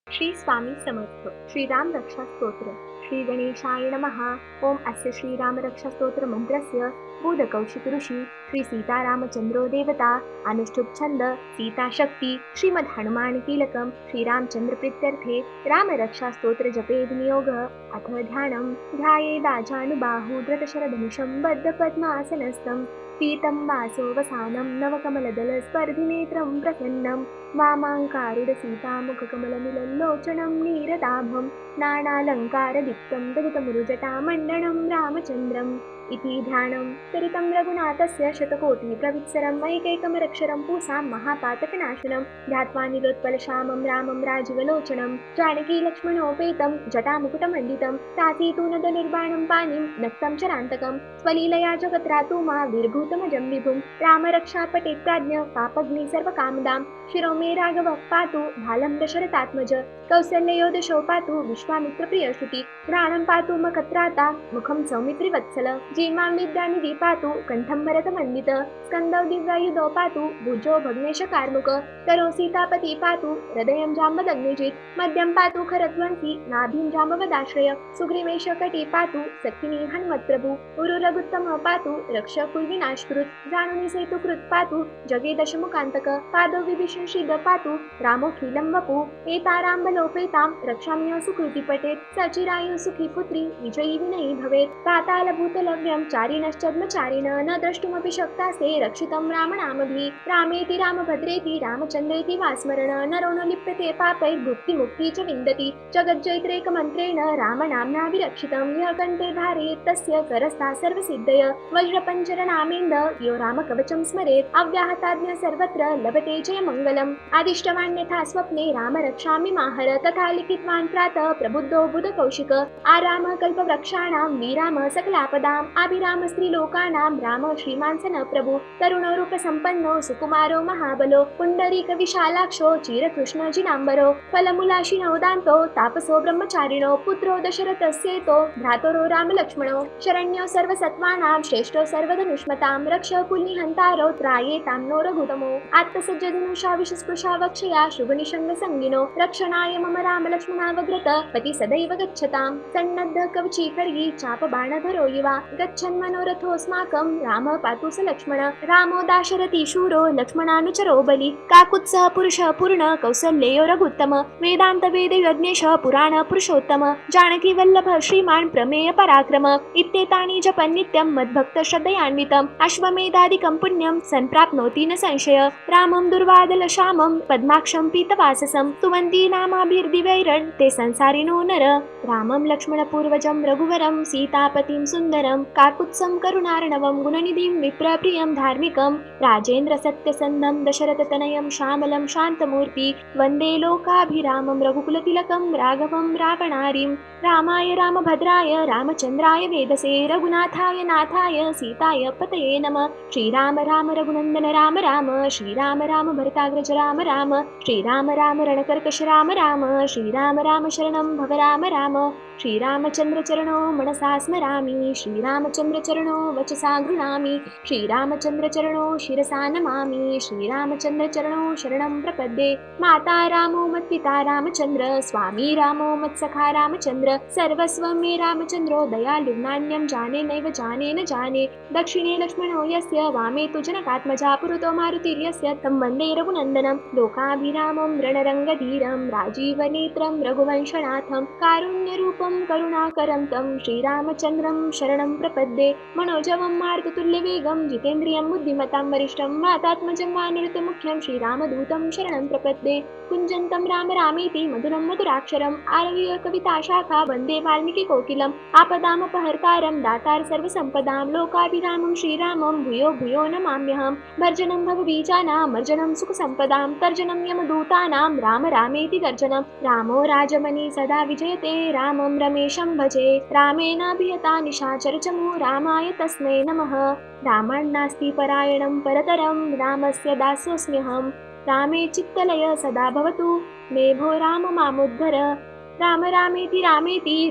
श्री स्वामी समर्थ श्रीराम रक्षा स्तोत्र श्री गणेशाय नमः। ओम अस्य श्रीराम रक्षा स्तोत्र मंत्रस्य बोधकौशिक ऋषी श्री सीतारामचंद्रो देवता अनुष्ठुप छंद सीता शक्ति श्रीमद् हनुमान कीलकम श्रीरामचंद्र प्रीत्यर्थे राम रक्षा स्तोत्र जपेद नियोग। अथ ध्यानम ध्यायेदाजानुबाहु धृतशरधनुषं बद्ध पद्मासनस्थं पीतं वासोवसानं नवकमलदल स्पर्धिनेत्रं प्रसन्नं वामाङ्कारुडसीतामुखकमलमिलल्लोचनं नीरदाभं नानालङ्कारदीप्तं दलितमुरुजटामण्डनं रामचन्द्रम् इति ध्यानं चरितं रघुनाथस्य शतकोटिप्रवित्सरम् ऐकैकमरक्षरं पूसां महापातकनाशनं ध्यात्वा निलोत्पलश्यामं रामं राजीवलोचनं जानकी लक्ष्मणोपेतं जटामुकुटमण्डितं तातीतूनदनिर्बाणं पाणिं नक्तं चरान्तकं स्वलीलया जगत्रातु मा वीरभूतमजं विभुं रामरक्षापटे प्राज्ञ पापग्नि सर्वकामदां शिरो मे राघवः पातु भालं दशरथात्मज कौसल्ययो दशो पातु विश्वामित्रप्रियश्रुति घ्राणं पातु मखत्राता मुखं सौमित्रिवत्सल जीर्मां विद्यानिधि पातु कण्ठं भरतमन्वित स्कन्दौ दिव्यायुधौ पातु भुजौ भग्नेशकार्मुक करो सीतापति पातु हृदयं जाम्बदग्निजित् मध्यं पातु खरध्वंसी नाभिं जाम्बवदाश्रय सुग्रीवेश कटी पातु सखिनी हनुमत्प्रभु उरु रघुत्तम पातु रक्ष कुलविनाशकृत् जानुनि सेतुकृत् पातु जगे दशमुखान्तक पादौ विभीषण श्रीद पातु रामोऽखिलं वपु एताराम्बलोपेतां रक्षाम्य सुकृति पठेत् सचिरायु सुखी पुत्री विजयी विनयी भवेत् पातालभूतलव्यं चारिणश्चद्मचारिण न द्रष्टुमपि शक्तास्ते रक्षितं रामनामभिः रामेति रामभद्रेति रामचन्द्रेति वा स्मरण नरो न लिप्यते पापैर्भुक्तिमुक्ति च विन्दति जगज्जैत्रेकमन्त्रेण रामनाम्ना विरक्षितं यः कण्ठे धारयेत् तस्य करस्था सर्वसिद्धय वज्रपञ्चरनामेन्द यो रामकवचं स्मरेत् अव्याहताज्ञा सर्वत्र लभते जयमङ्गलम् आदिष्टवान्यथा स्वप्ने राम रक्षामि माहर तथा लिखितवान् प्रातः प्रबुद्धो बुधकौशिक आराम कल्पवृक्षाणां विराम सकलापदाम् अभिराम स्त्रीलोकानां राम श्रीमान् सन प्रभु तरुणो रूपसम्पन्नो सुकुमारो महाबलो पुण्डरीक विशालाक्षो चिरकृष्ण जिनाम्बरो फलमूलाशिनो दान्तो तापसो ब्रह्मचारिणो पुत्रो दशरथस्येतो भ्रातरो रामलक्ष्मणो शरण्यो सर्वसत्त्वानां श्रेष्ठो सर्वधनुष्मतां रक्ष कुलनिहन्तारो त्रायेतां नो रघुतमो आत्मसज्जधनुषा विषस्पृशा वक्षया शुभनिषङ्गसङ्गिनो रक्षणाय मम रामलक्ष्मणावग्रत पति सदैव गच्छतां सन्नद्ध कवची खड्गी चापबाणधरो युवा गच्छन् मनोरथोऽस्माकं रामः पातु स लक्ष्मण रामो दाशरथी शूरो लक्ष्मणानुचरो बलि काकुत्सः पुरुषः पूर्ण कौसल्ययो रघुत्तम वेदान्त वेदयज्ञेश पुराण पुरुषोत्तम जानकी वल्लभ श्रीमान् प्रमेय पराक्रम इत्येतानि जपन् नित्यं मद्भक्त श्रद्धयान्वितम् अश्वमेधादिकं पुण्यं सम्प्राप्नोति न संशय रामं दुर्वादलश्यामं पद्माक्षं पीतवाससं स्तुवन्ति नामाभिर्दिवैरन् ते संसारिणो नर रामं लक्ष्मणपूर्वजं रघुवरं सीतापतिं सुन्दरं काकुत्सं करुणार्णवं गुणनिधिं विप्रप्रियं धार्मिकं राजेन्द्र सत्यसन्धं दशरथतनयं श्यामलं शान्तमूर्ति वन्दे लोकाभिरामं रघुकुलतिलकं राघवं रावणारिं रामाय रामभद्राय रामचन्द्राय वेदसे रघुनाथाय नाथाय सीताय पतये नमः श्रीराम राम रघुनन्दन राम राम श्रीराम राम भरताग्रज राम राम श्रीराम राम रणकर्कश राम राम श्रीराम राम शरणं भव राम राम श्रीरामचन्द्र चरणो मनसा स्मरामि श्रीरामचन्द्र चरणो वचसा गृह्णामि श्रीरामचन्द्र चरणो शिरसा नमामि श्रीरामचन्द्र चरणो शरणं प्रपद्ये माता रामो मत्पिता रामचन्द्र स्वामी रामो मत्सखा रामचन्द्र सर्वस्वं मे रामचन्द्रो दयालु नान्यं जाने नैव जाने न जाने दक्षिणे लक्ष्मणो यस्य वामे तु जनकात्मजा पुरतो मारुतिर्यस्य तं वन्दे रघुनन्दनं लोकाभिरामं रणरङ्गधीरं राजीवनेत्रं रघुवंशनाथं कारुण्यरूपं करुणाकरं तं श्रीरामचन्द्रं शरणं प्रपद्ये मनोजवं मार्गतुल्यवेगं जितेन्द्रियं बुद्धिमतां वरिष्ठं वातात्मजं वानरतमुख्यं श्रीरामदूतं शरणं प्रपद्ये कुञ्जन्तं राम रामेति मधुरं मधुराक्षरम् आरव्य कविताशाखा वन्दे वाल्मीकिकोकिलम् आपदामपहर्तारं दातार सर्वसम्पदां लोकाभिरामं श्रीरामं भूयो भूयो नमाम्यहं भर्जनं भवबीजानां मर्जनं सुखसम्पदां तर्जनं यमदूतानां राम रामेति गर्जनं रामो राजमणि सदा विजयते रामं रमेशं भजे रामेणाभिहता निशाचरचमू रामाय तस्मै नमः रामान्नास्ति परायणं परतरं रामस्य दासोऽस्म्यहं रामे चित्तलय सदा भवतु मे भो राम मामुद्धर राम रामेति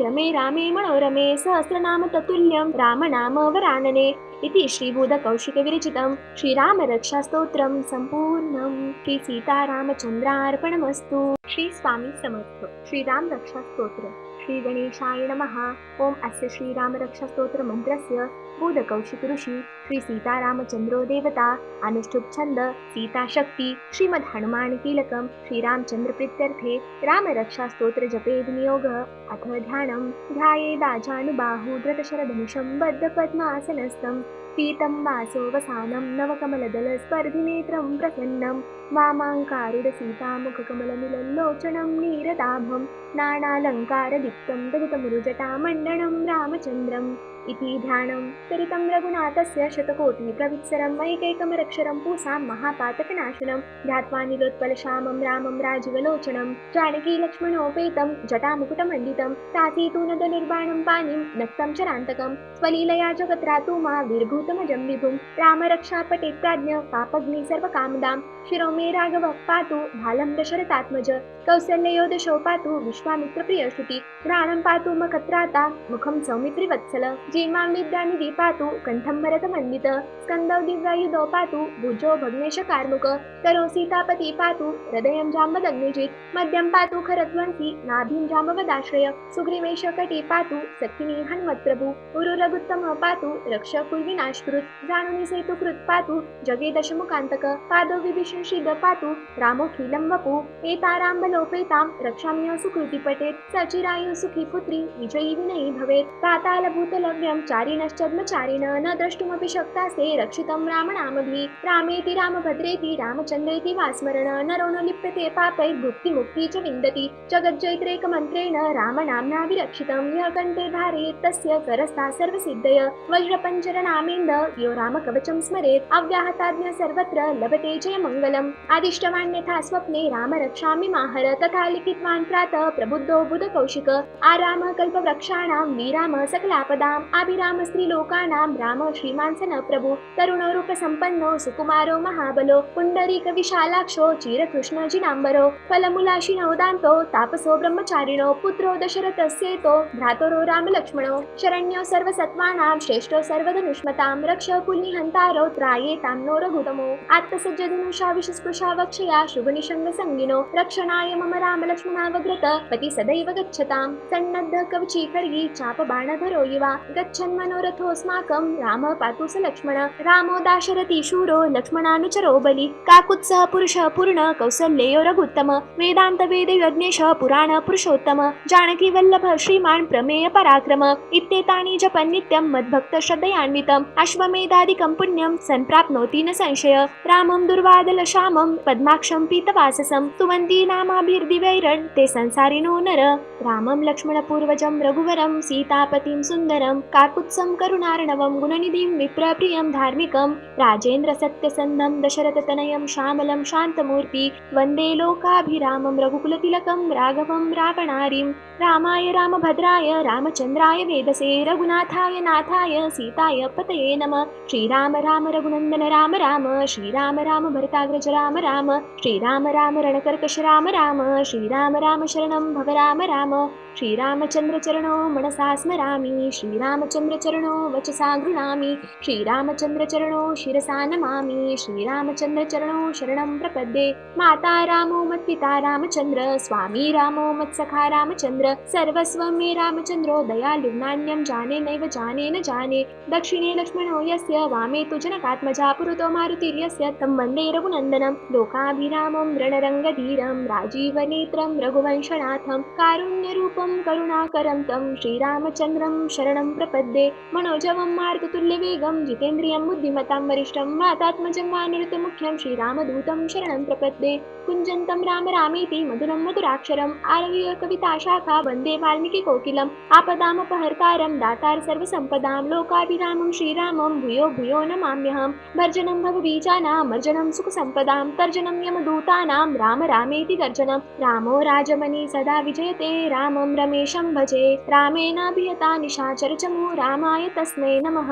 रमे रामे मनोरमे सहस्रनाम ततुल्यं रामनाम वरानने इति श्रीबुधकौशिकविरचितं श्रीरामरक्षास्तोत्रं सम्पूर्णं श्री सीतारामचन्द्रार्पणमस्तु। श्री स्वामी समर्थ। श्रीराम रक्षा स्तोत्र। श्री गणेशाय नमः। ओम अस्य श्रीराम रक्षा स्तोत्र मंत्रस्य बुधकौशिक ऋषी श्री सीतारामचंद्रो देवता अनुष्ठुप छंद सीता शक्ति श्रीमद् हनुमान कीलकम श्रीरामचंद्र प्रीत्यर्थे राम रक्षा स्तोत्र जपे विनियोग। अथ ध्यानं ध्यायेदाजानुबाहु धृतशरधनुषं बद्धपद्मासनस्थं पीतं वासोवसानं नवकमलदलस्पर्धिनेत्रं प्रसन्नं वामाङ्कारुडसीतामुखकमलमिलल्लोचनं नीरदाभं नानालङ्कारदीप्तं दलितमुरुजटामण्डनं रामचन्द्रम् इति ध्यानं चरितं रघुनाथस्य शतकोटिप्रवित्सरं एकैकमरक्षरं पूसां महापातकनाशनं ध्यात्वा निलोत्पलश्यामं रामं राजीवलोचनं जानकी लक्ष्मणोपेतं जटामुकुटमण्डितं तातीतूनदनिर्बाणं पाणिं नक्तं चरान्तकं स्वलीलया जगत्रातु मा विर्भूतमजं विभुं रामरक्षापटे प्राज्ञ पापग्नि सर्वकामदां शिरो मे राघवः पातु भालं दशरथात्मज कौसल्ययो दशो पातु विश्वामित्रप्रियश्रुति घ्राणं पातु मखत्राता मुखं सौमित्रिवत्सल जीमां विद्यानिधि पातु कंठं भरतमण्डित स्कन्दौ दिव्यायुधौ पातु भुजो भग्नेशकार्मुक करो सीतापति पातु हृदयं जाम्बदग्निजित् मध्यं पातु खरध्वंसी नाभिं जाम्बवदाश्रय सुग्रीवेशकटी पातु सखिनी हनुमत्प्रभु उरुरघुत्तम पातु रक्ष कुलविनाशकृत् जानुनि सेतुकृत् पातु जगे दशमुखान्तक पादौ विभीषणशिद पातु रामोऽखिलं वपु एताराम्बलोपेतां रक्षाम्य सुकृति पठेत् सचिरायु सुखी पुत्री विजयी विनयी भवेत् पातालभूतलव्यं चारिणश्चद्मचारिण न द्रष्टुमपि शक्तास्ते रक्षितं रामनामभिः रामेति रामभद्रेति रामचन्द्रेति वा स्मरण नरो न लिप्यते पापैर्भुक्तिमुक्ति च विन्दति जगज्जैत्रेकमन्त्रेण रामनाम्ना विरक्षितं यः कण्ठे धारयेत् तस्य करस्था सर्वसिद्धय वज्रपञ्चरनामेन्द यो रामकवचं स्मरेत् अव्याहताज्ञा सर्वत्र लभते जयमङ्गलम् आदिष्टवान्यथा स्वप्ने राम रक्षामि माहर तथा लिखितवान् प्रातः प्रबुद्धो बुधकौशिक आराम कल्पवृक्षाणां वीराम सकलापदाम् अभिराम स्त्रीलोकानां राम श्रीमान् सन प्रभु तरुणो रूपसम्पन्नो सुकुमारो महाबलो पुण्डरीक विशालाक्षो चिरकृष्ण जिनाम्बरो फलमूलाशिनो दान्तो तापसो ब्रह्मचारिणो पुत्रो दशरथस्येतो भ्रातरो रामलक्ष्मणो शरण्यो सर्वसत्त्वानां श्रेष्ठो सर्वधनुष्मतां रक्ष कुलनिहन्तारो त्रायेतां नो रघुतमो आत्मसज्जधनुषा विषस्पृशा वक्षया शुभनिषङ्गसङ्गिनो रक्षणाय मम रामलक्ष्मणावग्रत पति सदैव गच्छतां सन्नद्ध कवची खड्गी चापबाणधरो युवा गच्छन् मनोरथोऽस्माकं रामः पातु स लक्ष्मण रामो दाशरथी शूरो लक्ष्मणानुचरो बलि काकुत्सः पुरुषः पूर्ण कौसल्ययो रघुत्तम वेदान्त वेदयज्ञेश पुराण पुरुषोत्तम जानकी वल्लभ श्रीमान् प्रमेय पराक्रम इत्येतानि जपन् नित्यं मद्भक्त श्रद्धयान्वितम् अश्वमेधादिकं पुण्यं सम्प्राप्नोति न संशय रामं दुर्वादलश्यामं पद्माक्षं पीतवाससं स्तुवन्ति नामाभिर्दिवैरन् ते संसारिणो नर रामं लक्ष्मणपूर्वजं रघुवरं सीतापतिं सुन्दरं काकुत्सं करुणार्णवं गुणनिधिं विप्रप्रियं धार्मिकं राजेन्द्र सत्यसन्धं दशरथतनयं श्यामलं शान्तमूर्ति वन्दे लोकाभिरामं रघुकुलतिलकं राघवं रावणारिं रामाय रामभद्राय रामचन्द्राय वेदसे रघुनाथाय नाथाय सीताय पतये नमः श्रीराम राम रघुनन्दन राम राम श्रीराम राम भरताग्रज राम राम श्रीराम राम रणकर्कश राम राम श्रीराम राम शरणं भव राम राम श्रीरामचन्द्र चरणो मनसा स्मरामि श्रीरामचन्द्र चरणो वचसा गृह्णामि श्रीरामचन्द्र चरणो शिरसा नमामि श्रीरामचन्द्र चरणो शरणं प्रपद्ये माता रामो मत्पिता रामचन्द्र स्वामी रामो मत्सखा रामचन्द्र सर्वस्वं मे रामचन्द्रो दयालु नान्यं जाने नैव जाने न जाने दक्षिणे लक्ष्मणो यस्य वामे तु जनकात्मजा पुरतो मारुतिर्यस्य तं वन्दे रघुनन्दनं लोकाभिरामं रणरङ्गधीरं राजीवनेत्रं रघुवंशनाथं कारुण्यरूपं करुणाकरं तं श्रीरामचन्द्रं शरणं प्रपद्ये मनोजवं मारुततुल्यवेगं जितेन्द्रियं बुद्धिमतां वरिष्ठं वातात्मजं वानरतमुख्यं श्रीरामदूतं शरणं प्रपद्ये कुञ्जन्तं राम रामेति मधुरं मधुराक्षरम् आरुह्य कविताशाखा वन्दे वाल्मीकि कोकिलम् आपदामपहर्तारं दातार सर्वसम्पदां लोकाभिरामं श्रीरामं भूयो भूयो नमाम्यहं भर्जनं भवबीजानां मर्जनं सुखसम्पदां तर्जनं यमदूतानां राम रामेति गर्जनं रामो राजमणि सदा विजयते रामं रमेशं भजे रामेणाभिहता निशाचरचमू रामाय तस्मै नमः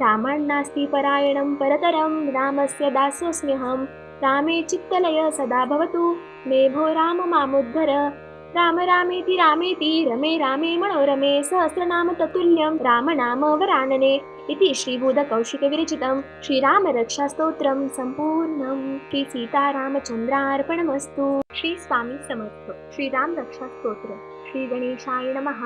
रामान्नास्ति परायणं परतरं रामस्य दासोऽस्म्यहं रामे चित्तलय सदा भवतु मे भो राम मामुद्धर राम रामेति रमे रामे मनोरमे सहस्रनाम ततुल्यं रामनाम वरानने इति श्रीबुधकौशिकविरचितं श्रीरामरक्षास्तोत्रं सम्पूर्णम्। श्री सीतारामचन्द्रार्पणमस्तु। श्री स्वामी समर्थ। श्रीराम रक्षा स्तोत्र। श्री गणेशाय नमः।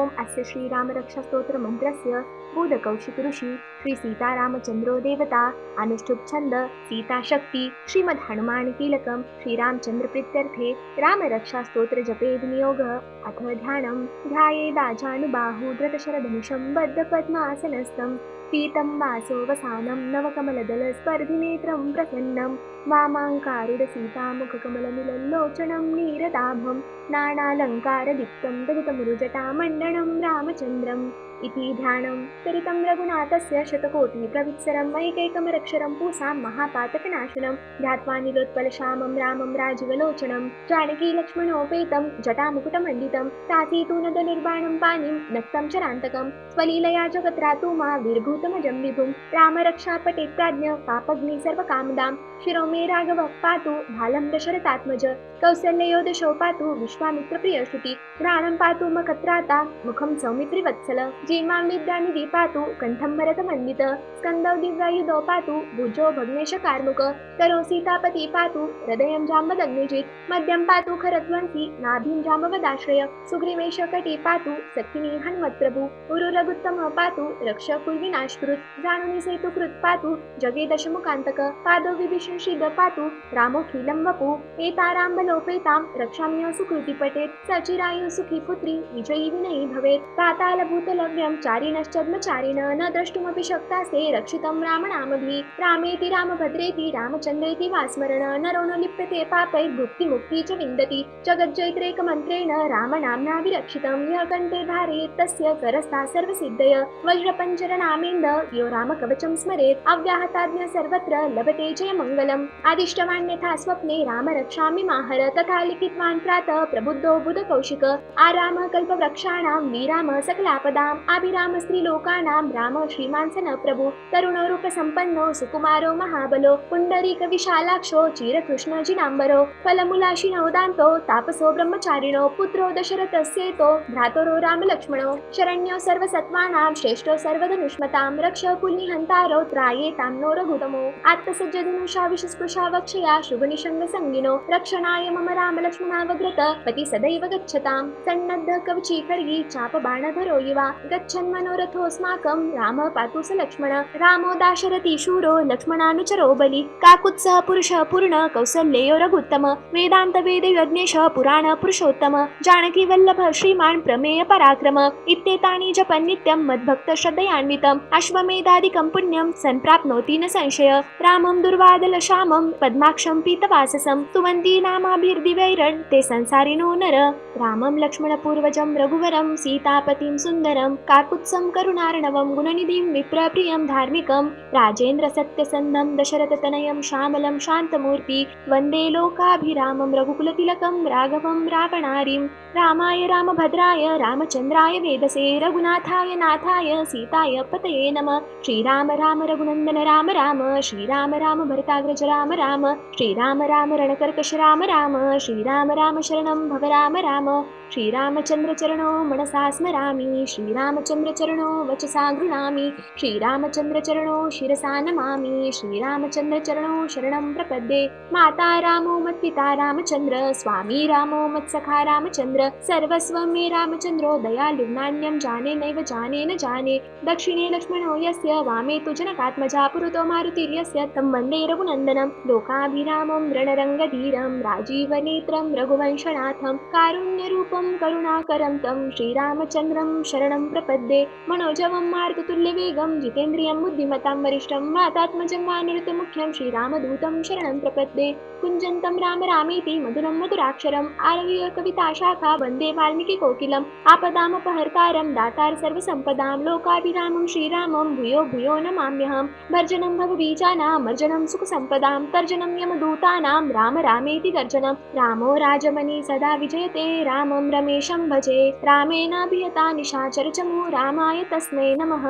ओम अस्य श्रीराम रक्षा स्तोत्र मंत्रस्य बुधकौशिक ऋषी श्री सीतारामचंद्रो देवता अनुष्ठुप छंद सीता शक्ति श्रीमद् हनुमान कीलकम श्रीरामचंद्र प्रीत्यर्थे राम रक्षा स्तोत्र जपे विनियोग। अथ ध्यानम् ध्यायेदाजानुबाहु धृतशरधनुषं बद्ध पद्मासनस्थं पीतं वासोवसानं नवकमलदलस्पर्धिनेत्रं प्रसन्नं वामाङ्कारुडसीतामुखकमलमिलल्लोचनं नीरदाभं नानालङ्कारदीप्तं दलितमुरुजटामण्डनं रामचन्द्रम् इति ध्यानं चरितं रघुनाथस्य शतकोटिप्रवित्सरम् ऐकैकमरक्षरं पूसां महापातकनाशनं ध्यात्वा नीलोत्पलश्यामं रामं राजीवलोचनं जानकी लक्ष्मणोपेतं जटामुकुटमण्डितं सासीतूनदनिर्बाणं पाणिं नक्तं चरान्तकं स्वलीलया जगत्रातु मा विर्भूतमजं विभुं रामरक्षापटे प्राज्ञ पापग्नि सर्वकामदां शिरो मे राघवः पातु भालं दशरथात्मज कौसल्ययो दशो पातु विश्वामित्रप्रियश्रुति घ्राणं पातु मखत्राता मुखं सौमित्रिवत्सल जीमां विद्यानिधि पातु कण्ठं भरतमण्डित स्कन्दौ दिव्यायुधौ पातु भुजो भग्नेशकार्मुक करो सीतापति पातु हृदयं जाम्बदग्निजित् मध्यं पातु खरध्वंसी नाभिं जाम्बवदाश्रय सुग्रीवेशकटी पातु सखिनी हनुमत्प्रभु उरुरगुत्तमः पातु रक्षकुलविनाशकृत् जानुनि सेतुकृत् पातु जगे दशमुखान्तक पादो विभीषण श्रीद पातु रामोऽखिलं वपु एताराम्बलोपेतां रक्षाम्य सुकृति पठेत् सचिरायु सुखी पुत्री विजयी विनयी भवेत् पातालभूतलव्यं चारिणश्चद्मचारिण न द्रष्टुमपि शक्तास्ते रक्षितं रामनामभिः रामेति रामभद्रेति रामचन्द्रेति वा स्मरण नरो न लिप्यते पापैर्भुक्तिमुक्ति च विन्दति जगज्जयित्रेकमन्त्रेण रामनाम्ना विरक्षितं यः कण्ठे धारयेत् तस्य करस्था सर्वसिद्धय वज्रपञ्चरनामेन्द यो रामकवचं स्मरेत् अव्याहताज्ञा सर्वत्र लभते जयमङ्गलम् आदिष्टवान् यथा स्वप्ने राम रक्षामि माहर तथा लिखितवान् प्रातः प्रबुद्धो बुधकौशिक आराम कल्पवृक्षाणां विराम सकलापदाम् अभिराम स्त्रीलोकानां राम श्रीमान् सन प्रभु तरुणो रूपसम्पन्नो सुकुमारो महाबलो पुण्डरीक विशालाक्षो चिरकृष्ण जिनाम्बरो फलमूलाशिनो दान्तो तापसो ब्रह्मचारिणो पुत्रो दशरथस्येतो भ्रातरो रामलक्ष्मणो शरण्यो सर्वसत्त्वानां श्रेष्ठो सर्वधनुष्मतां रक्ष कुल्निहन्तारो त्रायेतां नो रघुतमो आत्मसज्जधनुषा विषस्पृशा वक्षया शुभनिषङ्गसङ्गिनो रक्षणाय मम रामलक्ष्मणावग्रत पति सदैव गच्छतां सन्नद्ध कवची खड्गी चापबाणधरो युवा गच्छन्मनोरथोऽस्माकं रामः पातु स लक्ष्मण रामो दाशरथी शूरो लक्ष्मणानुचरो बलि काकुत्सः पुरुषः पूर्ण कौसल्ययो रघुत्तम वेदान्त वेद यज्ञेश पुराण पुरुषोत्तम जानकी वल्लभ श्रीमान् प्रमेय पराक्रम इत्येतानि जपन् नित्यं मद्भक्त श्रद्धयान्वितम् अश्वमेधादिकं पुण्यं सम्प्राप्नोति न संशय रामं दुर्वादल श्यामं पद्माक्षं पीतवाससं स्तुवन्ति नामाभिर्दिवैरन् ते संसारिणो नर रामं लक्ष्मणपूर्वजं रघुवरं सीतापतिं सुन्दरं काकुत्सं करुणार्णवं गुणनिधिं विप्रप्रियं धार्मिकं राजेन्द्र सत्यसन्धं दशरथतनयं श्यामलं शान्तमूर्ति वन्दे लोकाभिरामं रघुकुलतिलकं राघवं रावणारिं रामाय रामभद्राय रामचन्द्राय वेदसे रघुनाथाय नाथाय सीताय पतये नमः श्रीराम राम रघुनन्दन राम राम श्रीराम राम भरताग्रज राम राम श्रीराम राम रणकर्कश राम राम श्रीराम राम शरणं भव राम राम श्रीरामचन्द्र चरणो मनसा स्मरामि श्रीरामचन्द्र चरणो वचसा गृह्णामि श्रीरामचन्द्र चरणो शिरसा नमामि श्रीरामचन्द्र चरणो शरणं प्रपद्ये माता रामो मत्पिता रामचन्द्र स्वामी रामो मत्सखा रामचन्द्र सर्वस्वं मे रामचन्द्रो दयालुर्नान्यं जाने नैव जाने न जाने दक्षिणे लक्ष्मणो यस्य वामे तु जनकात्मजा पुरतो मारुतिर्यस्य तं वन्दे रघुनन्दनं लोकाभिरामं रणरङ्गधीरं राजीवनेत्रं रघुवंशनाथं कारुण्यरूपं करुणाकरं तं श्रीरामचन्द्रं शरणं प्रपद्ये मनोजवं मारुततुल्यवेगं जितेन्द्रियं बुद्धिमतां वरिष्ठं वातात्मजं वानरतमुख्यं श्रीरामदूतं शरणं प्रपद्ये कुञ्जन्तं राम रामेति मधुरं मधुराक्षरम् आरुह्य कविताशाखा वन्दे वाल्मीकिकोकिलम् आपदामपहर्तारं दातार सर्वसम्पदां लोकाभिरामं श्रीरामं भूयो भूयो नमाम्यहं भर्जनं भवबीजानां मर्जनं सुखसम्पदां तर्जनं यमदूतानां राम रामेति गर्जनं रामो राजमणि सदा विजयते रामं रमेशं भजे रामेणाभिहता निशाचरचमू रामाय तस्मै नमः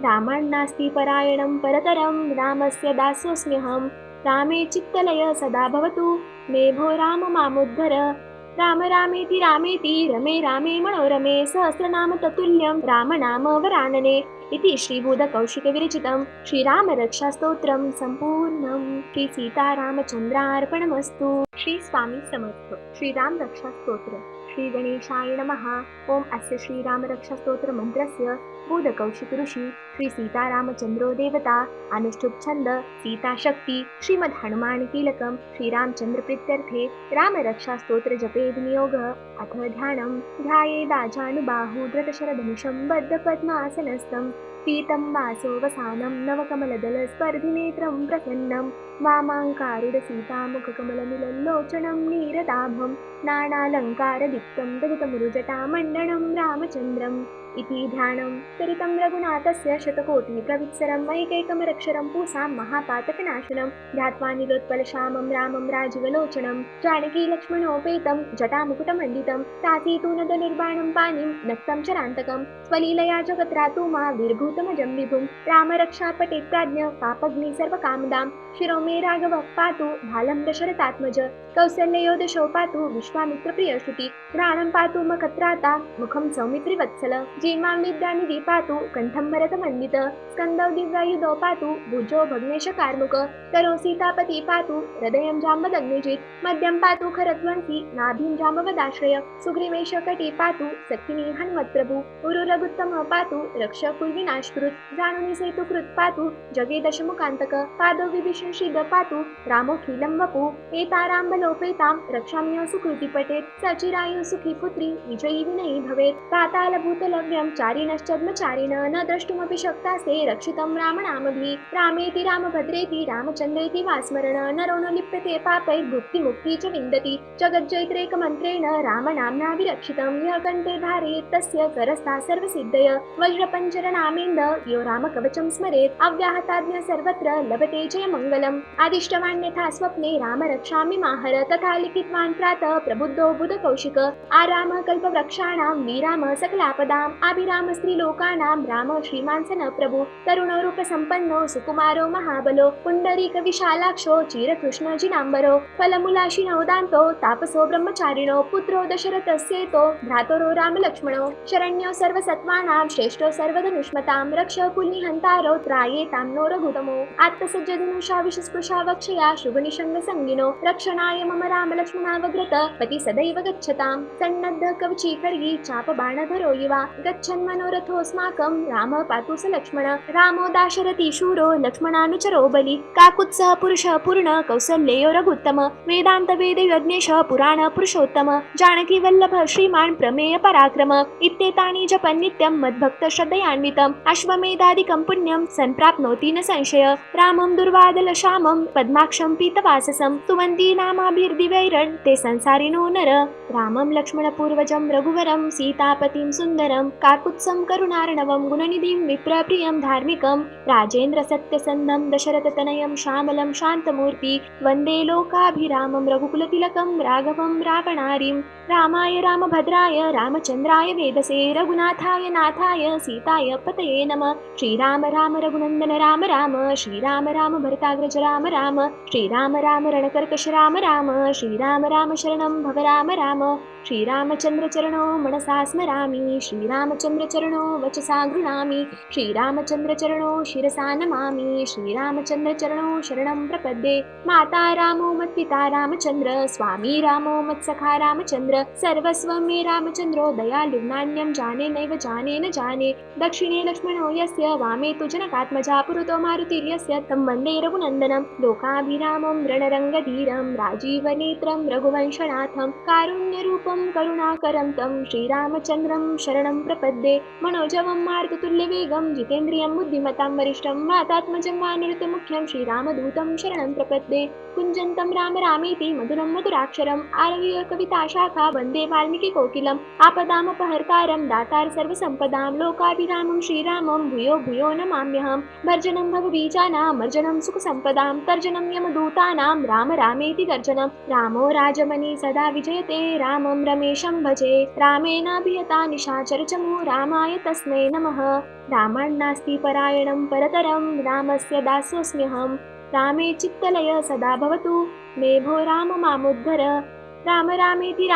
रामान्नास्ति परायणं परतरं रामस्य दासोऽस्म्यहं रामे चित्तलय सदा भवतु मे भो राम मामुद्धर राम रामेति रमे रामे मनोरमे सहस्रनाम ततुल्यं रामनाम वरानने इति श्रीबुधकौशिकविरचितं श्रीराम रक्षास्तोत्रं सम्पूर्णं। श्री सीतारामचन्द्रार्पणमस्तु। श्री स्वामी समर्थ। श्रीराम रक्षास्तोत्र। श्री गणेशाय नमः। ओम अस्य श्रीराम रक्षास्तोत्र मंत्रस्य बोधकौशिक ऋषी श्री सीतारामचंद्रो देवता अनुष्ठुप छंद सीता शक्ति श्रीमद् हनुमान कीलकम श्रीरामचंद्र प्रीत्यर्थे राम रक्षा स्तोत्र जपे विनियोग। अथ ध्यानम् ध्यायेदाजानुबाहु धृतशरधनुषं बद्ध पद्मासनस्थं पीतं वासोवसानं नवकमलदल स्पर्धिनेत्रं प्रसन्नं वामाङ्कारुडसीतामुखकमलमिलल्लोचनं नीरदाभं नानालङ्कारदीप्तं दलितमुरुजटामण्डनं रामचन्द्रम् इति ध्यानं चरितं रघुनाथस्य शतकोटिप्रवित्सरम् ऐकैकमरक्षरं पूसां महापातकनाशनं ध्यात्वा निलोत्पलश्यामं रामं राजीवलोचनं जानकी लक्ष्मणोपेतं जटामुकुटमण्डितं तातीतूनदनिर्बाणं पाणिं नक्तं चरान्तकं स्वलीलया जगत्रातु मा वीरभूतमजं विभुं रामरक्षापटे प्राज्ञ पापग्नि सर्वकामदां शिरो मे राघवः पातु भालं दशरथात्मज कौसल्ययोदशो पातु विश्वामित्रप्रियश्रुति घ्राणं पातु मखत्राता मुखं सौमित्रिवत्सल जीमां विद्यानिधि पातु कण्ठं भरतमण्डित स्कन्दौ दिव्यायुधौ पातु भुजो भग्नेशकार्मुक करो सीतापति पातु हृदयं जाम्बदग्निजित् मध्यं पातु खरध्वंसी नाभिं जाम्बवदाश्रय सुग्रीवेशकटी पातु सखिनी हनुमत्प्रभु उरुरघुत्तमः पातु रक्षकुर्विनाशकृत् जानुनि सेतुकृत् पातु जगे दशमुखान्तक पादो विभीषण श्रीद पातु रामोऽखिलं वपु एताराम्बलोपेतां रक्षाम्य सुकृति पठेत् सचिरायु सुखी पुत्री विजयी विनयी भवेत् पातालभूतलव्यं चारिणश्चद्मचारिण न द्रष्टुमपि शक्तासे रक्षितं रामनामभिः रामेति रामभद्रेति रामचन्द्रेति वा स्मरण नरो न लिप्यते पापैर्भुक्तिमुक्ति च विन्दति जगज्जैत्रेकमन्त्रेण रामनाम्ना विरक्षितं यः कण्ठे धारयेत् तस्य करस्था सर्वसिद्धय वज्रपञ्जरनामेन्द यो रामकवचं स्मरेत् अव्याहताज्ञा सर्वत्र लभते जयमङ्गलम् आदिष्टवान्यथा स्वप्ने राम रक्षामि माहर तथा लिखितवान् प्रातः प्रबुद्धो बुधकौशिक आराम कल्पवृक्षाणां वीराम सकलापदाम् अभिराम स्त्रीलोकानां राम श्रीमान् सन प्रभु तरुणो रूपसम्पन्नो सुकुमारो महाबलो पुण्डरीक विशालाक्षो चिरकृष्ण जिनाम्बरो फलमूलाशिनो दान्तो तापसो ब्रह्मचारिणो पुत्रो दशरथस्येतो भ्रातरो रामलक्ष्मणो शरण्यो सर्वसत्त्वानां श्रेष्ठो सर्वधनुष्मतां रक्ष कुल्निहन्तारो त्रायेतां नो रघुतमो आत्मसज्जधनुषा विशस्पृशा वक्षया शुभनिषङ्गसङ्गिनो रक्षणाय मम रामलक्ष्मणावग्रत पति सदैव गच्छतां सन्नद्ध कवचीकर्गी चापबाणधरो युवा गच्छन् मनोरथोऽस्माकं रामः पातु स लक्ष्मण रामो दाशरथी शूरो लक्ष्मणानुचरो बलि काकुत्सः पुरुषः पूर्ण कौसल्ययो रघुत्तम वेदान्त वेद यज्ञेशः पुराण पुरुषोत्तम जानकी वल्लभ श्रीमान् प्रमेय पराक्रम इत्येतानि जपन् नित्यं मद्भक्त श्रद्धयान्वितम् अश्वमेधादिकं पुण्यं सम्प्राप्नोति न संशय रामं दुर्वादल श्यामं पद्माक्षं पीतवाससं तुवन्ति नामाभिर्दिवैरन् ते संसारिणो नर रामं लक्ष्मणपूर्वजं रघुवरं सीतापतिं सुन्दरं काकुत्सं करुणार्णवं गुणनिधिं विप्रप्रियं धार्मिकं राजेन्द्र सत्यसन्धं दशरथतनयं श्यामलं शान्तमूर्ति वन्दे लोकाभिरामं रघुकुलतिलकं राघवं रावणारिं रामाय रामभद्राय रामचन्द्राय वेदसे रघुनाथाय नाथाय सीताय पतये नमः श्रीराम राम रघुनन्दन राम राम श्रीराम राम भरताग्रज राम राम श्रीराम राम रणकर्कश राम राम श्रीराम राम शरणं भव राम राम श्रीरामचन्द्रचरणो मनसा स्मरामि श्रीरामचन्द्रचरणो वचसा गृह्णामि श्रीरामचन्द्रचरणो शिरसा नमामि श्रीरामचन्द्रचरणो शरणं प्रपद्ये माता रामो मत्पिता रामचन्द्र स्वामी रामो मत्सखा रामचन्द्र सर्वस्वं मे रामचन्द्रो दयालु नान्यं जाने नैव जाने न जाने दक्षिणे लक्ष्मणो यस्य वामे तु जनकात्मजा पुरतो मारुतिर्यस्य तं वन्दे रघुनन्दनं लोकाभिरामं रणरङ्गधीरं राजीवनेत्रं रघुवंशनाथं कारुण्यरूपं करुणाकरं तं श्रीरामचन्द्रं शरणं प्रपद्ये मनोजवं मारुततुल्यवेगं जितेन्द्रियं बुद्धिमतां वरिष्ठं वातात्मजं वानरतमुख्यं श्रीरामदूतं शरणं प्रपद्ये कुञ्जन्तं राम रामेति मधुरं मधुराक्षरम् आरव्य कविताशाखा वन्दे वाल्मीकिकोकिलम् आपदामपहर्तारं दातार सर्वसम्पदां लोकाभिरामं श्रीरामं भूयो भूयो नमाम्यहं भर्जनं भवबीजानां मर्जनं सुखसम्पदां तर्जनं यमदूतानां राम रामेति गर्जनं रामो राजमणि सदा विजयते रामं रमेशं भजे रामेणाभिहता निशाचरचमु रामाय तस्मै नमः रामान्नास्ति परायणं परतरं रामस्य दासोऽस्म्यहं रामे चित्तलय सदा भवतु मे भो राम मामुद्धर राम रामेति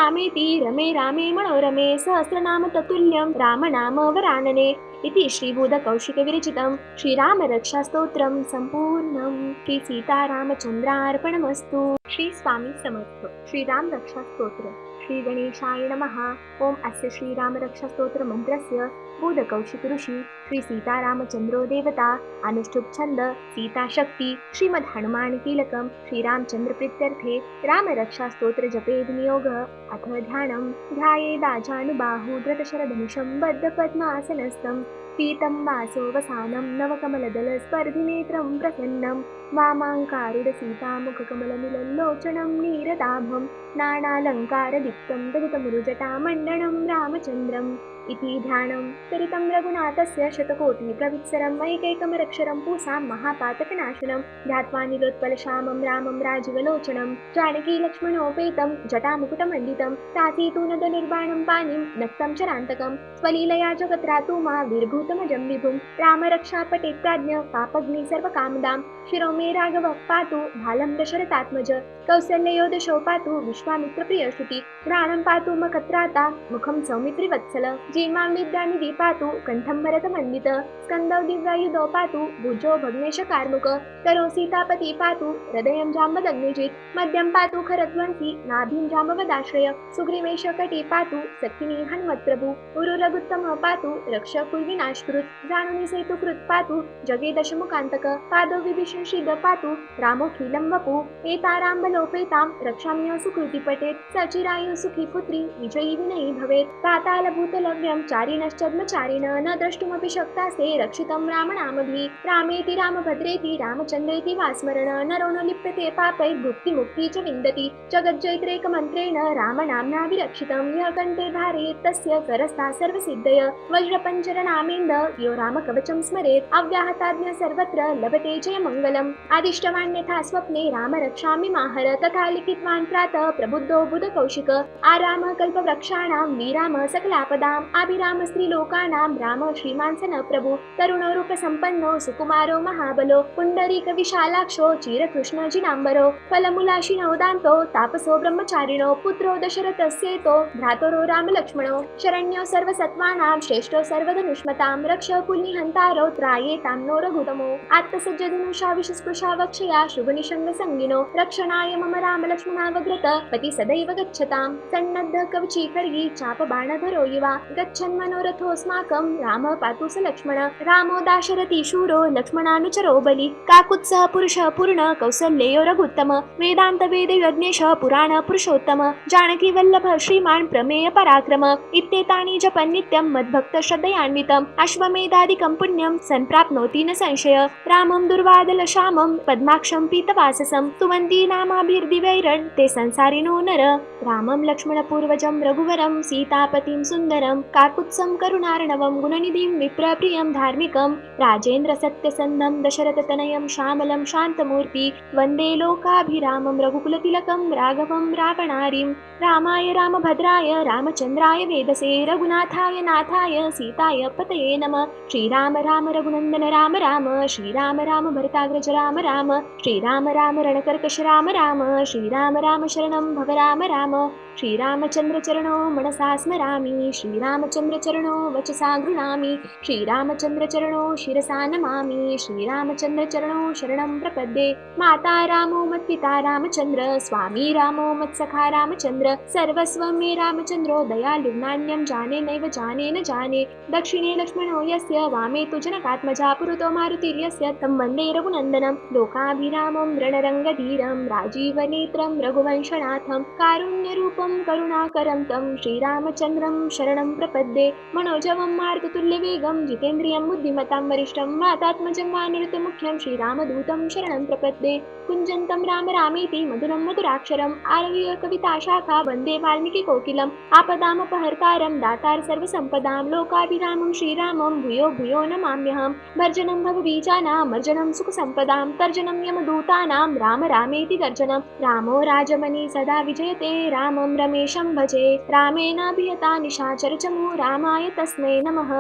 रमे रामे मनोरमे सहस्रनाम ततुल्यं राम नाम वरानने इति श्रीबुधकौशिकविरचितं श्रीरामरक्षास्तोत्रं सम्पूर्णं। श्री सीतारामचन्द्रार्पणमस्तु। श्री स्वामी समर्थ। श्रीराम रक्षा स्तोत्र। श्री गणेशाय नमः। ओम अस्य श्रीराम रक्षा स्तोत्र मंत्रस्य बुधकौशिक ऋषी श्री सीतारामचंद्रो देवता अनुष्ठुप छंद सीता शक्ति श्रीमद् हनुमान कीलकम श्रीरामचंद्र प्रीत्यर्थे राम रक्षा स्तोत्र जपेद नियोग। अथ ध्यानं ध्यायेदाजानुबाहु धृतशरधनुषं बद्धपद्मासनस्थं पीतं वासोवसानं नवकमलदलस्पर्धिनेत्रं प्रसन्नं वामाङ्कारुडसीतामुखकमलमिलल्लोचनं नीरदाभं नानालङ्कारदीप्तं दलितमुरुजटामण्डनं रामचन्द्रम् इति ध्यानं चरितं रघुनाथस्य शतकोटिप्रवित्सरं मैकैकमरक्षरं पूसां महापातकनाशनं ध्यात्वा नीलोत्पलश्यामं रामं राजीवलोचनं जानकी लक्ष्मणोपेतं जटामुकुटमण्डितं तासीतूनदनिर्बाणं पाणिं नक्तं चरान्तकं स्वलीलया जगत्रातु मा वीरभूतमजं विभुं रामरक्षापटे प्राज्ञ पापग्नि सर्वकामदां शिरो मे राघवः पातु भालं दशरथात्मज कौसल्ययोदशो पातु विश्वामित्रप्रियश्रुति घ्राणं पातु मखत्राता मुखं सौमित्रिवत्सल जीमां विद्यानिधि पातु कण्ठं भरतमण्डित स्कन्दौ दिव्यायुधौ पातु भुजो भग्नेशकार्मुक करो सीतापति पातु हृदयं जाम्बदग्निजित् मध्यं पातु खरध्वंसी नाभिं जाम्बवदाश्रय सुग्रीवेश कटी पातु सखिनी हनुमत्प्रभु उरु रघुत्तम पातु रक्ष कुलविनाशकृत् जानुनि सेतुकृत् पातु जगे दशमुखान्तक पादो विभीषण श्रीद पातु रामोऽखिलं वपु एताराम्बलोपेतां रक्षाम्य सुकृति पठेत् सचिरायु सुखी पुत्री विजयी विनयी भवेत् पातालभूतलव्यं चारिणश्चद्मचारिण न द्रष्टुमपि शक्तासे रक्षितं रामनामभिः रामेति रामभद्रेति रामचन्द्रेति वा स्मरण नरो न लिप्यते पापैर्भुक्तिमुक्ति च विन्दति जगज्जैत्रेकमन्त्रेण रामनाम्ना विरक्षितं यः कण्ठे धारयेत् तस्य करस्था सर्वसिद्धय वज्रपञ्चरनामेन्द यो रामकवचं स्मरेत् अव्याहताज्ञा सर्वत्र लभते जयमङ्गलम् आदिष्टवान्यथा स्वप्ने राम रक्षामि माहर तथा लिखितवान् प्रातः प्रबुद्धो बुधकौशिक आराम कल्पवृक्षाणां वीराम सकलापदाम् अभिराम स्त्रीलोकानां राम श्रीमान् सन प्रभु तरुणो रूपसम्पन्नो सुकुमारो महाबलो पुण्डरीक विशालाक्षो चिरकृष्ण जिनाम्बरो फलमूलाशिनो दान्तो तापसो ब्रह्मचारिणो पुत्रो दशरथस्येतो भ्रातरो रामलक्ष्मणो शरण्यो सर्वसत्त्वानां श्रेष्ठो सर्वधनुष्मतां रक्ष कुल्निहन्तारो त्रायेतां नो रघुतमो आत्मसज्जधनुषा विशस्पृशा वक्षया शुभनिषङ्गसङ्गिनो रक्षणाय मम रामलक्ष्मणावग्रत पति सदैव गच्छतां सन्नद्ध कवची खड्गी चापबाणधरो युवा गच्छन् मनोरथोऽस्माकं रामः पातु स लक्ष्मण रामो दाशरथी शूरो लक्ष्मणानुचरो बलि काकुत्सः पुरुषः पूर्ण कौसल्ययो रघुत्तम वेदान्त वेदयज्ञेशः पुराण पुरुषोत्तम जानकी वल्लभः श्रीमान् प्रमेय पराक्रम इत्येतानि जपन् नित्यं मद्भक्त श्रद्धयान्वितम् अश्वमेधादिकं पुण्यं सम्प्राप्नोति न संशय रामं दुर्वादलश्यामं पद्माक्षं पीतवाससं स्तुवन्ति नामाभिर्दिवैरन् ते संसारिणो नर रामं लक्ष्मणपूर्वजं रघुवरं सीतापतिं सुन्दरं काकुत्सं करुणार्णवं गुणनिधिं विप्रप्रियं धार्मिकं राजेन्द्र सत्यसन्धं दशरथतनयं श्यामलं शान्तमूर्ति वन्दे लोकाभिरामं रघुकुलतिलकं राघवं रावणारिं रामाय रामभद्राय रामचन्द्राय वेदसे रघुनाथाय नाथाय सीताय पतये नमः श्रीराम राम रघुनन्दन राम राम श्रीराम राम भरताग्रज राम राम श्रीराम राम रणकर्कश राम राम श्रीराम राम शरणं भव राम राम श्रीरामचन्द्र चरणो मनसा स्मरामि श्रीरामचन्द्र चरणो वचसा गृह्णामि श्रीरामचन्द्र चरणो शिरसा नमामि श्रीरामचन्द्र चरणो शरणं प्रपद्ये माता रामो मत्पिता रामचन्द्र स्वामी रामो मत्सखा रामचन्द्र सर्वस्वं मे रामचन्द्रो दयालु नान्यं जाने नैव जाने न जाने दक्षिणे लक्ष्मणो यस्य वामे तु जनकात्मजा पुरतो मारुतिर्यस्य तं वन्दे रघुनन्दनं लोकाभिरामं रणरङ्गधीरं राजीवनेत्रं रघुवंशनाथं कारुण्यरूपं करुणाकरं तं श्रीरामचन्द्रं शरणं प्रपद्ये मनोजवं मारुततुल्यवेगं जितेन्द्रियं बुद्धिमतां वरिष्ठं वातात्मजं वानरतमुख्यं श्रीरामदूतं शरणं प्रपद्ये कुञ्जन्तं राम रामेति मधुरं मधुराक्षरम् आरव्य कविताशाखा वन्दे वाल्मीकिकोकिलम् आपदामपहर्तारं दातार सर्वसम्पदां लोकाभिरामं श्रीरामं भूयो भूयो नमाम्यहं भर्जनं भवबीजानां मर्जनं सुखसम्पदां तर्जनं यमदूतानां राम रामेति गर्जनं रामो राजमणि सदा विजयते रामं रमेशं भजे रामेणाभिहता निशाचरचमु रामाय तस्मै नमः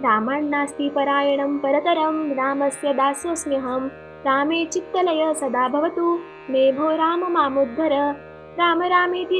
रामान्नास्ति परायणं परतरं रामस्य दासोऽस्म्यहं रामे चित्तलय सदा भवतु मे भो राम मामुद्धर राम रामेति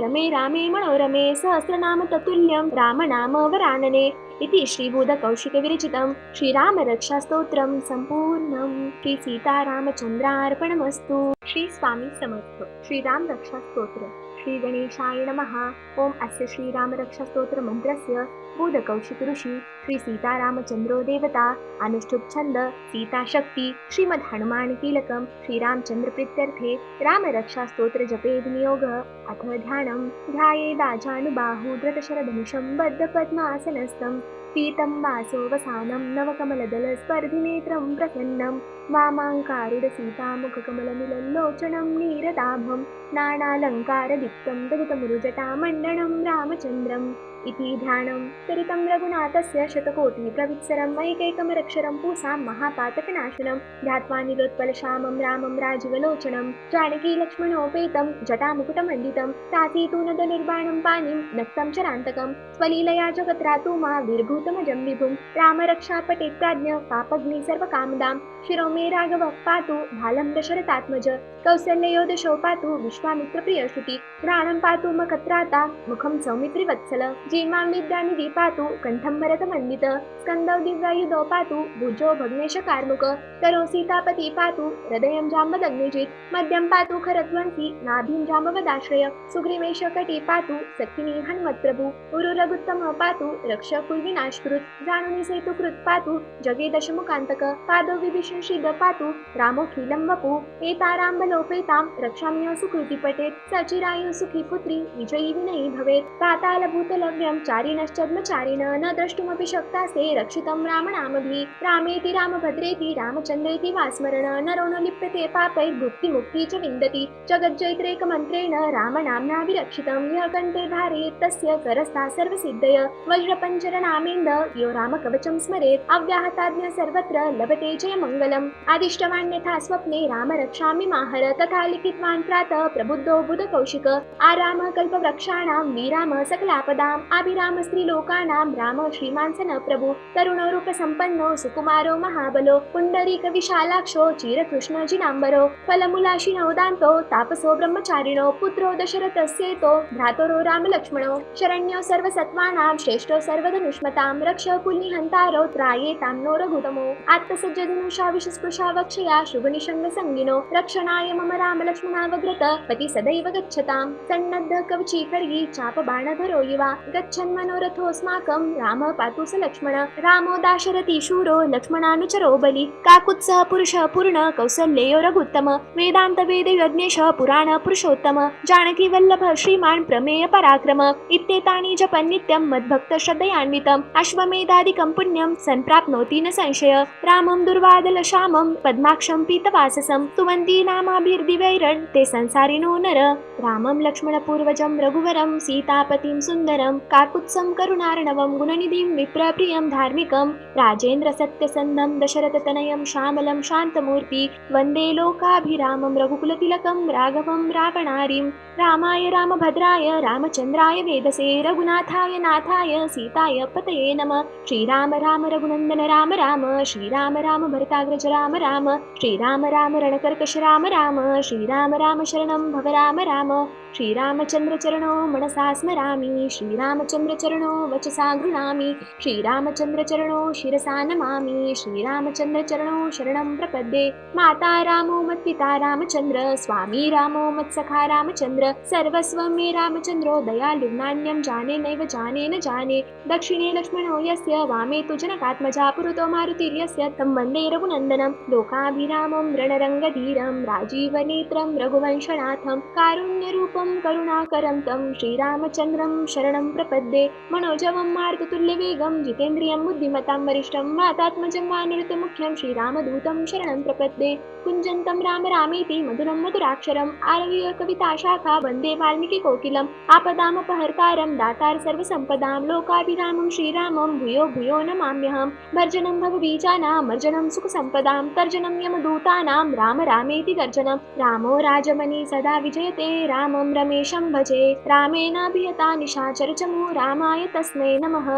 रमे रामे मनोरमे सहस्रनाम ततुल्यं राम नाम वरानने इति श्रीबोधकौशिकविरचितं श्रीरामरक्षास्तोत्रं सम्पूर्णं श्री सीतारामचन्द्रार्पणमस्तु। श्री स्वामी समर्थ। श्रीराम रक्षा स्तोत्र। श्री गणेशाय नमः। ओम अस्य श्रीराम रक्षा स्तोत्र मंत्रस्य बोधकौशिक ऋषी श्री सीतारामचंद्रो देवता अनुष्ठुप छंद सीता शक्ति श्रीमद् हनुमान कीलकम श्रीरामचंद्र प्रीत्यर्थे राम रक्षा स्तोत्र जपेद नियोग। अथ ध्यानं ध्यायेदाजानुबाहु धृतशरधनुषं बद्धपद्मासनस्थं पीतं वासोवसानं नवकमलदलस्पर्धिनेत्रं प्रसन्नं वामाङ्कारुडसीतामुखकमलमिलल्लोचनं नीरदाभं नानालङ्कारदीप्तं दलितमुरुजटामण्डनं रामचन्द्रम् इति ध्यानं चरितं रघुनाथस्य शतकोटिप्रवित्सरम् ऐकैकमरक्षरं पूसां महापातकनाशनं ध्यात्वा निलोत्पलश्यामं रामं राजीवलोचनं जानकीलक्ष्मणोपेतं जटामुकुटमण्डितं तातीतूनदनिर्बाणं पाणिं नक्तं चरान्तकं स्वलीलया जगत्रातु मा वीरभूतमजं विभुं रामरक्षापटेत् प्राज्ञ पापग्नि सर्वकामदां शिरो मे राघवः पातु भालं दशरथात्मज कौसल्ययो दशो पातु विश्वामित्रप्रियश्रुति घ्राणं पातु मखत्राता मुखं सौमित्रिवत्सल जीर्मां विद्यानिधि पातु कण्ठं भरतमन्वित स्कन्दौ दिव्यायुधौ पातु भुजौ भग्नेशकार्मुक करो सीतापति पातु हृदयं जाम्बदग्निजित् मध्यं पातु खरध्वंसी नाभिं जाम्बवदाश्रय सुग्रीवेश कटी पातु सखिनी हनुमत्प्रभु उरु रघुत्तम पातु रक्ष कुलविनाशकृत् जानुनि सेतुकृत् पातु जगे दशमुखान्तक पादौ विभीषण श्रीद पातु रामोऽखिलं वपु एताराम्बलोपेतां रक्षाम्य सुकृति पठेत् सचिरायु सुखी पुत्री विजयी विनयी भवेत् पातालभूतलव्यं चारिणश्चद्मचारिण न द्रष्टुमपि शक्तास्ते रक्षितं रामनामभिः रामेति रामभद्रेति रामचन्द्रेति वा स्मरण नरो न लिप्यते पापैर्भुक्तिमुक्ति च विन्दति जगज्जैत्रेकमन्त्रेण रामनाम्ना विरक्षितं यः कण्ठे धारयेत् तस्य करस्था सर्वसिद्धय वज्रपञ्चरनामेन्द यो रामकवचं स्मरेत् अव्याहताज्ञा सर्वत्र लभते जयमङ्गलम् आदिष्टवान्यथा स्वप्ने राम रक्षामि माहर तथा लिखितवान् प्रातः प्रबुद्धो बुधकौशिक आराम कल्पवृक्षाणां वीराम सकलापदाम् अभिराम स्त्रीलोकानां राम श्रीमान् सन प्रभु तरुणो रूपसम्पन्नो सुकुमारो महाबलो पुण्डरीक विशालाक्षो चिरकृष्ण जिनाम्बरो फलमूलाशिनो दान्तो तापसो ब्रह्मचारिणो पुत्रो दशरथस्येतो भ्रातरो रामलक्ष्मणो शरण्यो सर्वसत्त्वानां श्रेष्ठो सर्वधनुष्मतां रक्ष कुल्निहन्तारो त्रायेतां नो रघुतमो आत्मसज्जधनुषा विषस्पृशा वक्षया शुभनिषङ्गसङ्गिनो रक्षणाय मम रामलक्ष्मणावग्रत पति सदैव गच्छतां सन्नद्ध कवची खड्गी चापबाणधरो युवा गच्छन् मनोरथोऽस्माकं रामः पातु स लक्ष्मण रामो दाशरथी शूरो लक्ष्मणानुचरो बलि काकुत्सः पुरुषः पूर्ण कौसल्ययो रघुत्तम वेदान्त वेदयज्ञेश पुराण पुरुषोत्तम जानकी वल्लभ श्रीमान् प्रमेय पराक्रम इत्येतानि जपन् नित्यं मद्भक्त श्रद्धयान्वितम् अश्वमेधादिकं पुण्यं सम्प्राप्नोति न संशय रामं दुर्वादलश्यामं पद्माक्षं पीतवाससं स्तुवन्ति नामाभिर्दिवैरन् ते संसारिणो नर रामं लक्ष्मणपूर्वजं रघुवरं सीतापतिं सुन्दरं काकुत्सं करुणार्णवं गुणनिधिं विप्रप्रियं धार्मिकं राजेन्द्र सत्यसन्धं दशरथतनयं श्यामलं शान्तमूर्ति वन्दे लोकाभिरामं रघुकुलतिलकं राघवं रावणारिं रामाय रामभद्राय रामचन्द्राय वेदसे रघुनाथाय नाथाय सीताय पतये नमः श्रीराम राम रघुनन्दन राम राम श्रीराम राम भरताग्रज राम राम श्रीराम राम रणकर्कश राम राम श्रीराम राम शरणं भव राम राम श्रीरामचन्द्र चरणो मनसा स्मरामि श्रीरामचन्द्र चरणो वचसा गृह्णामि श्रीरामचन्द्र चरणो शिरसा नमामि श्रीरामचन्द्र चरणो शरणं प्रपद्ये माता रामो मत्पिता रामचन्द्र स्वामी रामो मत्सखा रामचन्द्र सर्वस्वं मे रामचन्द्रो दयालु नान्यं जाने नैव जाने न जाने दक्षिणे लक्ष्मणो यस्य वामे तु जनकात्मजा पुरतो मारुतिर्यस्य तं वन्दे रघुनन्दनं लोकाभिरामं रणरङ्गधीरं राजीवनेत्रं रघुवंशनाथं कारुण्यरूपं करुणाकरं तं श्रीरामचन्द्रं शरणं प्रपद्ये मनोजवं मारुततुल्यवेगं जितेन्द्रियं बुद्धिमतां वरिष्ठं वातात्मजं वानरतमुख्यं श्रीरामदूतं शरणं प्रपद्ये कुञ्जन्तं राम रामेति मधुरं मधुराक्षरम् आरव्य कविताशाखा वन्दे वाल्मीकिकोकिलम् आपदामपहर्तारं दातार सर्वसम्पदां लोकाभिरामं श्रीरामं भूयो भूयो नमाम्यहं भर्जनं भवबीजानां मर्जनं सुखसम्पदां तर्जनं यमदूतानां राम रामेति गर्जनं रामो राजमणि सदा विजयते रामं रमेशं भजे रामेणाभिहता निशाचरचमू रामाय तस्मै नमः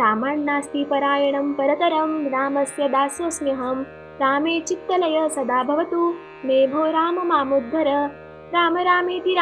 रामान्नास्ति परायणं परतरं रामस्य दासोऽस्म्यहं रामे चित्तलय सदा भवतु मे भो राम मामुद्धर राम रामेति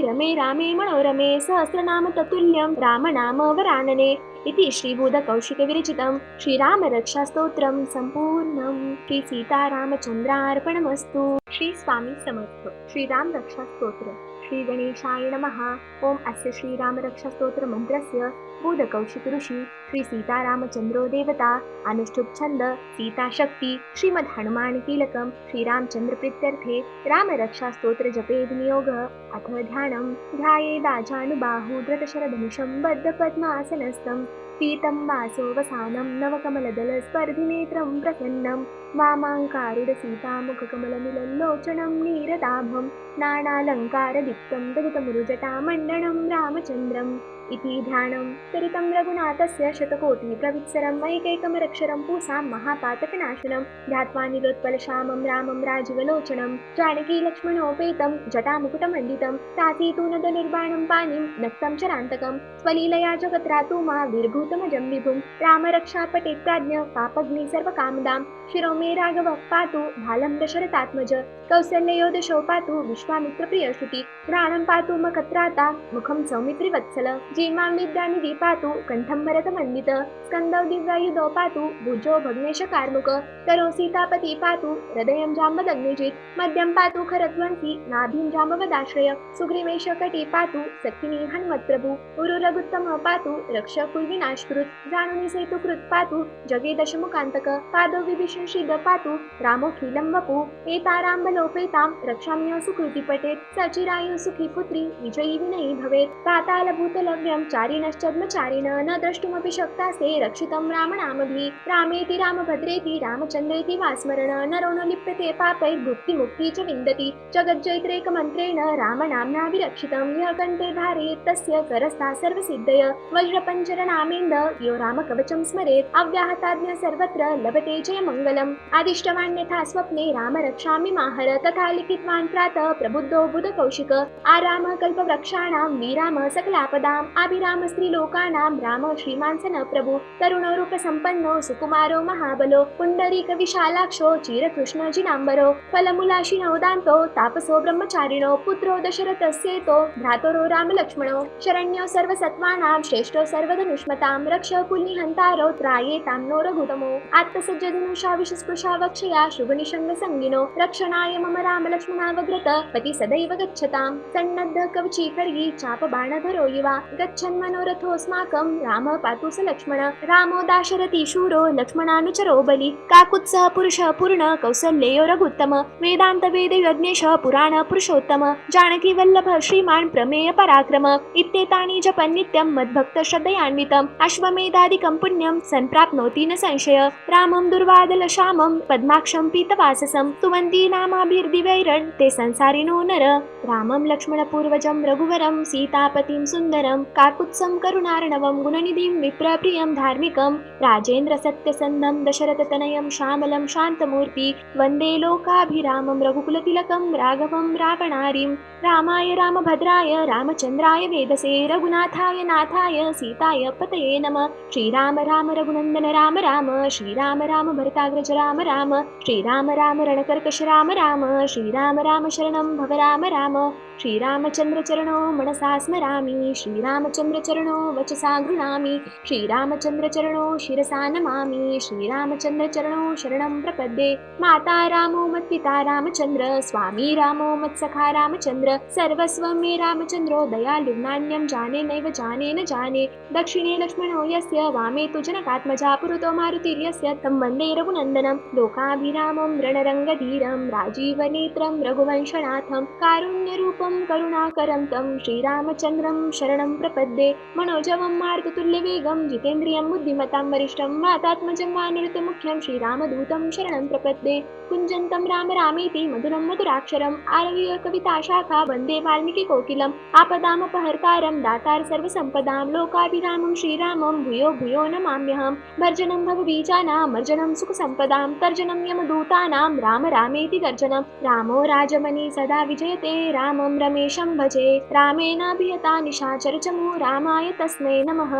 रमे रामे मनोरमे सहस्रनाम ततुल्यं रामनाम वरानने इति श्रीबुधकौशिकविरचितं श्रीरामरक्षास्तोत्रं सम्पूर्णं श्री सीतारामचन्द्रार्पणमस्तु। श्री स्वामी समर्थ। श्रीराम रक्षा स्तोत्र। श्री गणेशाय नमः। ओम अस्य श्रीराम रक्षा स्तोत्र मंत्रस्य बुधकौशिक ऋषी श्री सीतारामचंद्रो देवता अनुष्ठुप छंद सीता शक्ति श्रीमद् हनुमान कीलकम श्रीरामचंद्र प्रीत्यर्थे राम रक्षा स्तोत्र जपे विनियोग। अथ ध्यानं ध्यायेदाजानुबाहु धृतशरधनुषं बद्धपद्मासनस्थं पीतं वासोवसानं नवकमलदलस्पर्धिनेत्रं प्रसन्नं वामाङ्कारुडसीतामुखकमलमिलल्लोचनं नीरदाभं नानालङ्कारदीप्तं दलितमुरुजटामण्डनं रामचन्द्रम् इति ध्यानं चरितं रघुनाथस्य शतकोटिप्रवित्सरम् ऐकैकमरक्षरं पूसां महापातकनाशनं ध्यात्वा निलोत्पलश्यामं रामं राजीवलोचनं जानकी लक्ष्मणोपेतं जटामुकुटमण्डितं तातीतूनदनिर्बाणं पाणिं नक्तं चरान्तकं स्वलीलया जगत्रातु मा विर्भूतमजं विभुं रामरक्षापटे प्राज्ञ पापग्नि सर्वकामदां शिरो मे राघवः पातु भालं दशरथात्मज कौसल्ययो दशो पातु विश्वामित्रप्रियश्रुति घ्राणं पातु मखत्राता मुखं सौमित्रिवत्सल जीमां विद्यानिधि पातु कंठं भरतमण्डित स्कन्दौ दिव्यायुधौ पातु भुजो भग्नेशकार्मुक करो सीतापति पातु हृदयं जाम्बदग्निजित् मध्यं पातु खरध्वंसी नाभिं जाम्बवदाश्रय सुग्रीवेशकटी पातु सखिनी हनुमत्प्रभु उरुरघुत्तम पातु रक्ष कुलविनाशकृत् जानुनि सेतुकृत् पातु जगे दशमुखान्तक पादौ विभीषणशिद पातु रामोऽखिलं वपु एताराम्बलोपेतां रक्षाम्य सुकृति पठेत् सचिरायु सुखी पुत्री विजयी विनयी भवेत् पातालभूतलव्यं चारिणश्चद्मचारिण न द्रष्टुमपि शक्तास्ते रक्षितं रामनामभिः रामेति रामभद्रेति रामचन्द्रेति वा स्मरण नरो न लिप्यते पापैर्भुक्तिमुक्ति च विन्दति जगज्जयित्रेकमन्त्रेण रामनाम्ना विरक्षितं यः कण्ठे धारयेत् तस्य करस्था सर्वसिद्धय वज्रपञ्चरनामेन्द यो रामकवचं स्मरेत् अव्याहताज्ञा सर्वत्र लभते जयमङ्गलम् आदिष्टवान्यथा स्वप्ने राम रक्षामि माहर तथा लिखितवान् प्रातः प्रबुद्धो बुधकौशिक आराम कल्पवृक्षाणां वीराम सकलापदाम् अभिराम स्त्रीलोकानां राम श्रीमान् सन प्रभु तरुणो रूपसम्पन्नो सुकुमारो महाबलो पुण्डरीक विशालाक्षो चिरकृष्ण जिनाम्बरो फलमूलाशिनो दान्तो तापसो ब्रह्मचारिणो पुत्रो दशरथस्येतो भ्रातरो रामलक्ष्मणो शरण्यो सर्वसत्त्वानां श्रेष्ठो सर्वधनुष्मतां रक्ष कुलनिहन्तारो त्रायेतां नो रघुतमो आत्मसज्जधनुषा विषस्पृशा वक्षया शुभनिषङ्गसङ्गिनो रक्षणाय मम रामलक्ष्मणावग्रत पति सदैव गच्छतां सन्नद्ध कवची खड्गी चापबाणधरो युवा गच्छन् मनोरथोऽस्माकं रामः पातु स लक्ष्मण रामो दाशरथी शूरो लक्ष्मणानुचरो बलि काकुत्सः पुरुषः पूर्ण कौसल्ययो रघुत्तम वेदान्त वेदयज्ञेश पुराण पुरुषोत्तम जानकी वल्लभ श्रीमान् प्रमेय पराक्रम इत्येतानि जपन् नित्यं मद्भक्त श्रद्धयान्वितम् अश्वमेधादिकं पुण्यं सम्प्राप्नोति न संशय रामं दुर्वादलश्यामं पद्माक्षं पीतवाससं स्तुवन्ति नामाभिर्दिवैरन् ते संसारिणो नर रामं लक्ष्मणपूर्वजं रघुवरं सीतापतिं सुन्दरं काकुत्सं करुणार्णवं गुणनिधिं विप्रप्रियं धार्मिकं राजेन्द्र सत्यसन्धं दशरथतनयं श्यामलं शान्तमूर्ति वन्दे लोकाभिरामं रघुकुलतिलकं राघवं रावणारिं रामाय रामभद्राय रामचन्द्राय वेदसे रघुनाथाय नाथाय सीताय पतये नमः श्रीराम राम रघुनन्दन राम राम श्रीराम राम भरताग्रज राम राम श्रीराम राम रणकर्कश राम राम श्रीराम राम शरणं भव राम राम श्रीरामचन्द्र चरणो मनसा स्मरामि श्रीरामचन्द्र चरणो वचसा गृह्णामि श्रीरामचन्द्र चरणो शिरसा नमामि श्रीरामचन्द्र चरणो शरणं प्रपद्ये माता रामो मत्पिता रामचन्द्र स्वामी रामो मत्सखा रामचन्द्र सर्वस्वं मे रामचन्द्रो दयालुर्नान्यं जाने नैव जाने न जाने दक्षिणे लक्ष्मणो यस्य वामे तु जनकात्मजा पुरतो मारुतिर्यस्य तं वन्दे रघुनन्दनं लोकाभिरामं रणरङ्गधीरं राजीवनेत्रं रघुवंशनाथं कारुण्यरूपं करुणाकरं तं श्रीरामचन्द्रं शरणं प्रपद्ये मनोजवं मारुततुल्यवेगं जितेन्द्रियं बुद्धिमतां वरिष्ठं वातात्मजं वानरतमुख्यं श्रीरामदूतं शरणं प्रपद्ये कुञ्जन्तं राम रामेति मधुरं मधुराक्षरम् आरव्य कविताशाखा वन्दे वाल्मीकि कोकिलम् आपदामपहर्तारं दातार सर्वसम्पदां लोकाभिरामं श्रीरामं भूयो भूयो नमाम्यहं भर्जनं भवबीजानां मर्जनं सुखसम्पदां तर्जनं यमदूतानां राम रामेति गर्जनं रामो राजमणि सदा विजयते रामं रमेशं भजे रामेणाभिहता निशाचरचमू रामाय तस्मै नमः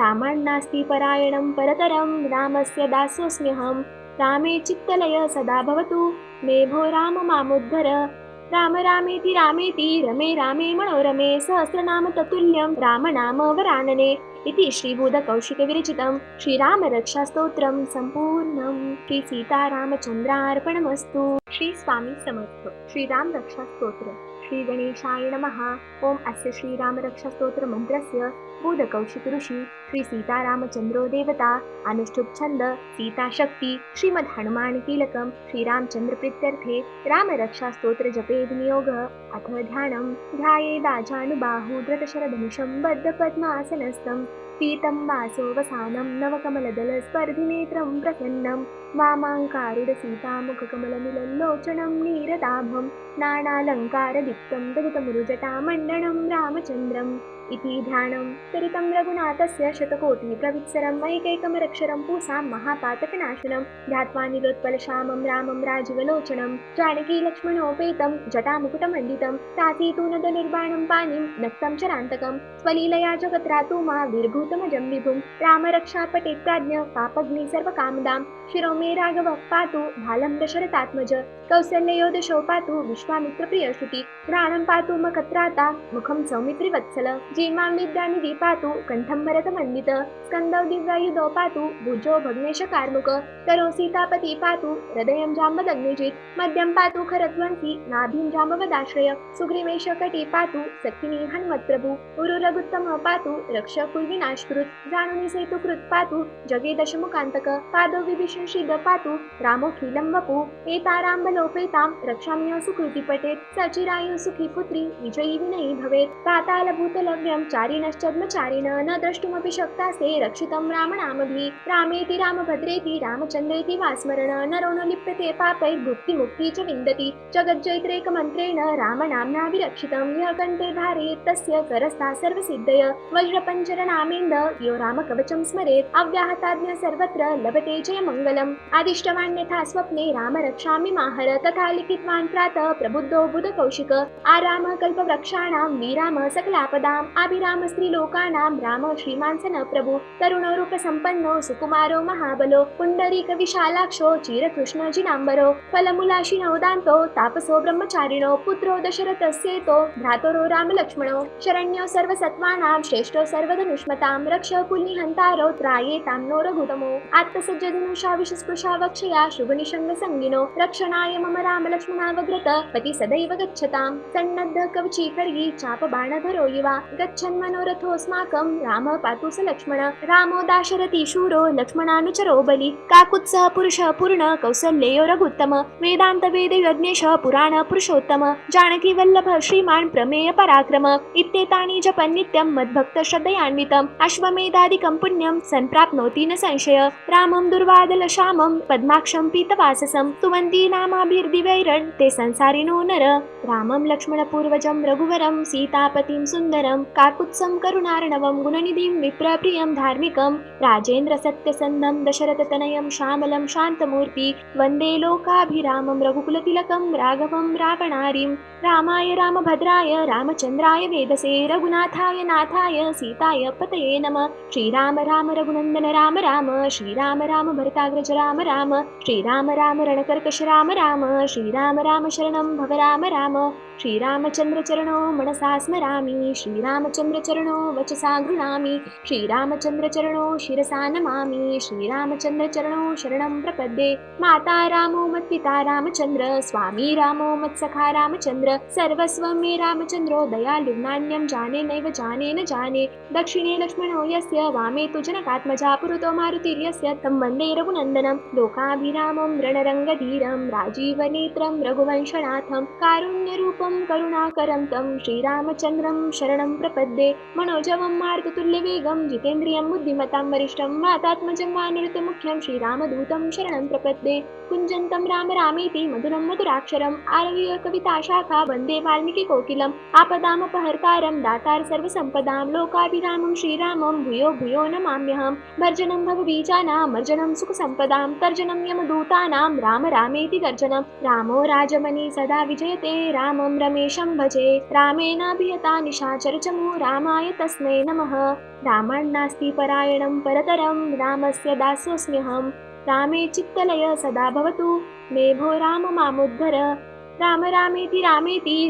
रामान्नास्ति परायणं परतरं रामस्य दासोऽस्म्यहं रामे चित्तलय सदा भवतु मे भो राम मामुद्धर राम रामेति रमे रामे मनोरमे सहस्रनाम ततुल्यं रामनाम वरानने इति श्रीबुधकौशिकविरचितं श्रीरामरक्षास्तोत्रं सम्पूर्णम्। श्री सीतारामचन्द्रार्पणमस्तु। श्री स्वामी समर्थ। श्रीराम रक्षा स्तोत्र। श्री गणेशाय नमः। ओम अस्य श्रीराम रक्षा स्तोत्र मंत्रस्य बुधकौशिक ऋषी श्री सीतारामचंद्रो देवता अनुष्ठुप छंद सीता शक्ति श्रीमद् हनुमान कीलकम श्रीरामचंद्र प्रीत्यर्थे राम रक्षा स्तोत्र जपे विनियोग। अथ ध्यानम् ध्यायेदाजानुबाहु धृतशरधनुषं बद्ध पद्मासनस्थं पीतं वासोवसानं नवकमलदलस्पर्धिनेत्रं प्रसन्नं वामाङ्कारुडसीतामुखकमलमिलल्लोचनं नीरदाभं नानालङ्कारदीप्तं दलितमुरुजटामण्डनं रामचन्द्रम् इति ध्यानं चरितं रघुनाथस्य शतकोटिप्रवित्सरम् ऐकैकमरक्षरं पूसां महापातकनाशनं ध्यात्वा नीलोत्पलश्यामं रामं राजीवलोचनं जानकी लक्ष्मणोपेतं जटामुकुटमण्डितं सासीतूनदनिर्बाणं पाणिं नक्तं चरान्तकं स्वलीलया जगत्रातु मा विर्भूतमजं विभुं रामरक्षापटे प्राज्ञ पापग्नि सर्वकामदां शिरो मे राघवः पातु भालं दशरथात्मज कौसल्ययो दशो पातु विश्वामित्रप्रियश्रुति घ्राणं पातु मखत्राता मुखं सौमित्रिवत्सल जीमां विद्यानिधि पातु कण्ठं भरतमण्डित स्कन्दौ दिव्यायुधौ पातु भुजो भग्नेशकार्मुक करो सीतापति पातु हृदयं जाम्बदग्निजित् मध्यं पातु खरध्वंसी नाभिं जाम्बवदाश्रय सुग्रीवेशकटी पातु सखिनी हनुमत्प्रभु उरुरगुत्तमः पातु रक्षकुलविनाशकृत् जानुनि सेतुकृत् पातु जगे दशमुखान्तक पादौ विभीषण सिद्ध पातु रामोऽखिलं वपु एताराम्बलोपेतां रक्षाम्य सुकृति पठेत् सचिरायु सुखी पुत्री विजयी विनयी भवेत् पातालभूतलव्यं चारिणश्चद्मचारिण न द्रष्टुमपि शक्तास्ते रक्षितं रामनामभिः रामेति रामभद्रेति रामचन्द्रेति वा स्मरण नरो न लिप्यते पापैर्भुक्तिमुक्ति च विन्दति जगज्जयित्रेकमन्त्रेण रामनाम्ना विरक्षितं यः कण्ठे धारयेत् तस्य करस्था सर्वसिद्धय वज्रपञ्चरनामेन्द यो रामकवचं स्मरेत् अव्याहताज्ञा सर्वत्र लभते जयमङ्गलम् आदिष्टवान् यथा स्वप्ने राम रक्षामि माहर तथा लिखितवान् प्रातः प्रबुद्धो बुधकौशिक आराम कल्पवृक्षाणां विराम सकलापदाम् अभिराम स्त्रीलोकानां राम श्रीमान् सन प्रभु तरुणो रूपसम्पन्नो सुकुमारो महाबलो पुण्डरीक विशालाक्षो चिरकृष्ण जिनाम्बरो फलमूलाशिनो दान्तो तापसो ब्रह्मचारिणो पुत्रो दशरथस्येतो भ्रातरो रामलक्ष्मणो शरण्यो सर्वसत्त्वानां श्रेष्ठो सर्वधनुष्मतां रक्ष कुल्निहन्तारो त्रायेतां नो रघुतमो आत्मसज्जधनुषा विषस्पृशा वक्षया शुभनिषङ्गसङ्गिनो रक्षणाय मम रामलक्ष्मणावग्रत पति सदैव गच्छतां सन्नद्ध कवची खड्गी चापबाणधरो युवा गच्छन्मनोरथोऽस्माकं रामः पातु स लक्ष्मण रामो दाशरथी शूरो लक्ष्मणानुचरो बलि काकुत्सः पुरुषः पूर्ण कौसल्ययो रघुत्तम वेदान्त वेद यज्ञेश पुराण पुरुषोत्तम जानकी वल्लभ श्रीमान् प्रमेय पराक्रम इत्येतानि जपन् नित्यं मद्भक्त श्रद्धयान्वितम् अश्वमेधादिकं पुण्यं सम्प्राप्नोति न संशय रामं दुर्वादल श्यामं पद्माक्षं पीतवाससं स्तुवन्ति नामाभिर्दिवैरन् ते संसारिणो नर रामं लक्ष्मणपूर्वजं रघुवरं सीतापतिं सुन्दरं काकुत्सं करुणार्णवं गुणनिधिं विप्रप्रियं धार्मिकं राजेन्द्र सत्यसन्धं दशरथतनयं श्यामलं शान्तमूर्ति वन्दे लोकाभिरामं रघुकुलतिलकं राघवं रावणारिं रामाय रामभद्राय रामचन्द्राय वेदसे रघुनाथाय नाथाय सीताय पतये नमः श्रीराम राम रघुनन्दन राम राम श्रीराम राम भरताग्रज राम राम श्रीराम राम रणकर्कश राम राम श्रीराम राम शरणं भव राम राम श्रीरामचन्द्र चरणो मनसा स्मरामि श्रीरामचन्द्र चरणो वचसा गृह्णामि श्रीरामचन्द्र चरणो शिरसा नमामि श्रीरामचन्द्र चरणो शरणं प्रपद्ये माता रामो मत्पिता रामचन्द्र स्वामी रामो मत्सखा रामचन्द्र सर्वस्वं मे रामचन्द्रो दयालुर्नान्यं जाने नैव जाने न जाने दक्षिणे लक्ष्मणो यस्य वामे तु जनकात्मजा पुरतो मारुतिर्यस्य तं वन्दे रघुनन्दनं लोकाभिरामं रणरङ्गधीरं राजीवनेत्रं रघुवंशनाथं कारुण्यरूपं करुणाकरं तं श्रीरामचन्द्रं शरणं प्रपद्ये मनोजवं मारुततुल्यवेगं जितेन्द्रियं बुद्धिमतां वरिष्ठं वातात्मजं वानरतमुख्यं श्रीरामदूतं शरणं प्रपद्ये कुञ्जन्तं राम रामेति मधुरं मधुराक्षरम् आरुह्य कविताशाखा वन्दे वाल्मीकिकोकिलम् आपदामपहर्तारं दातार सर्वसम्पदां लोकाभिरामं श्रीरामं भूयो भूयो नमाम्यहं भर्जनं भवबीजानां मर्जनं सुखसम्पदां तर्जनं यमदूतानां राम रामेति गर्जनं रामो राजमणि सदा विजयते रामं रमेशं भजे रामेणाभिहता निशाचरचमू रामाय तस्मै नमः रामान्नास्ति परायणं परतरं रामस्य दासोऽस्म्यहं रामे चित्तलय सदा भवतु मे भो राम मामुद्धर राम रामेति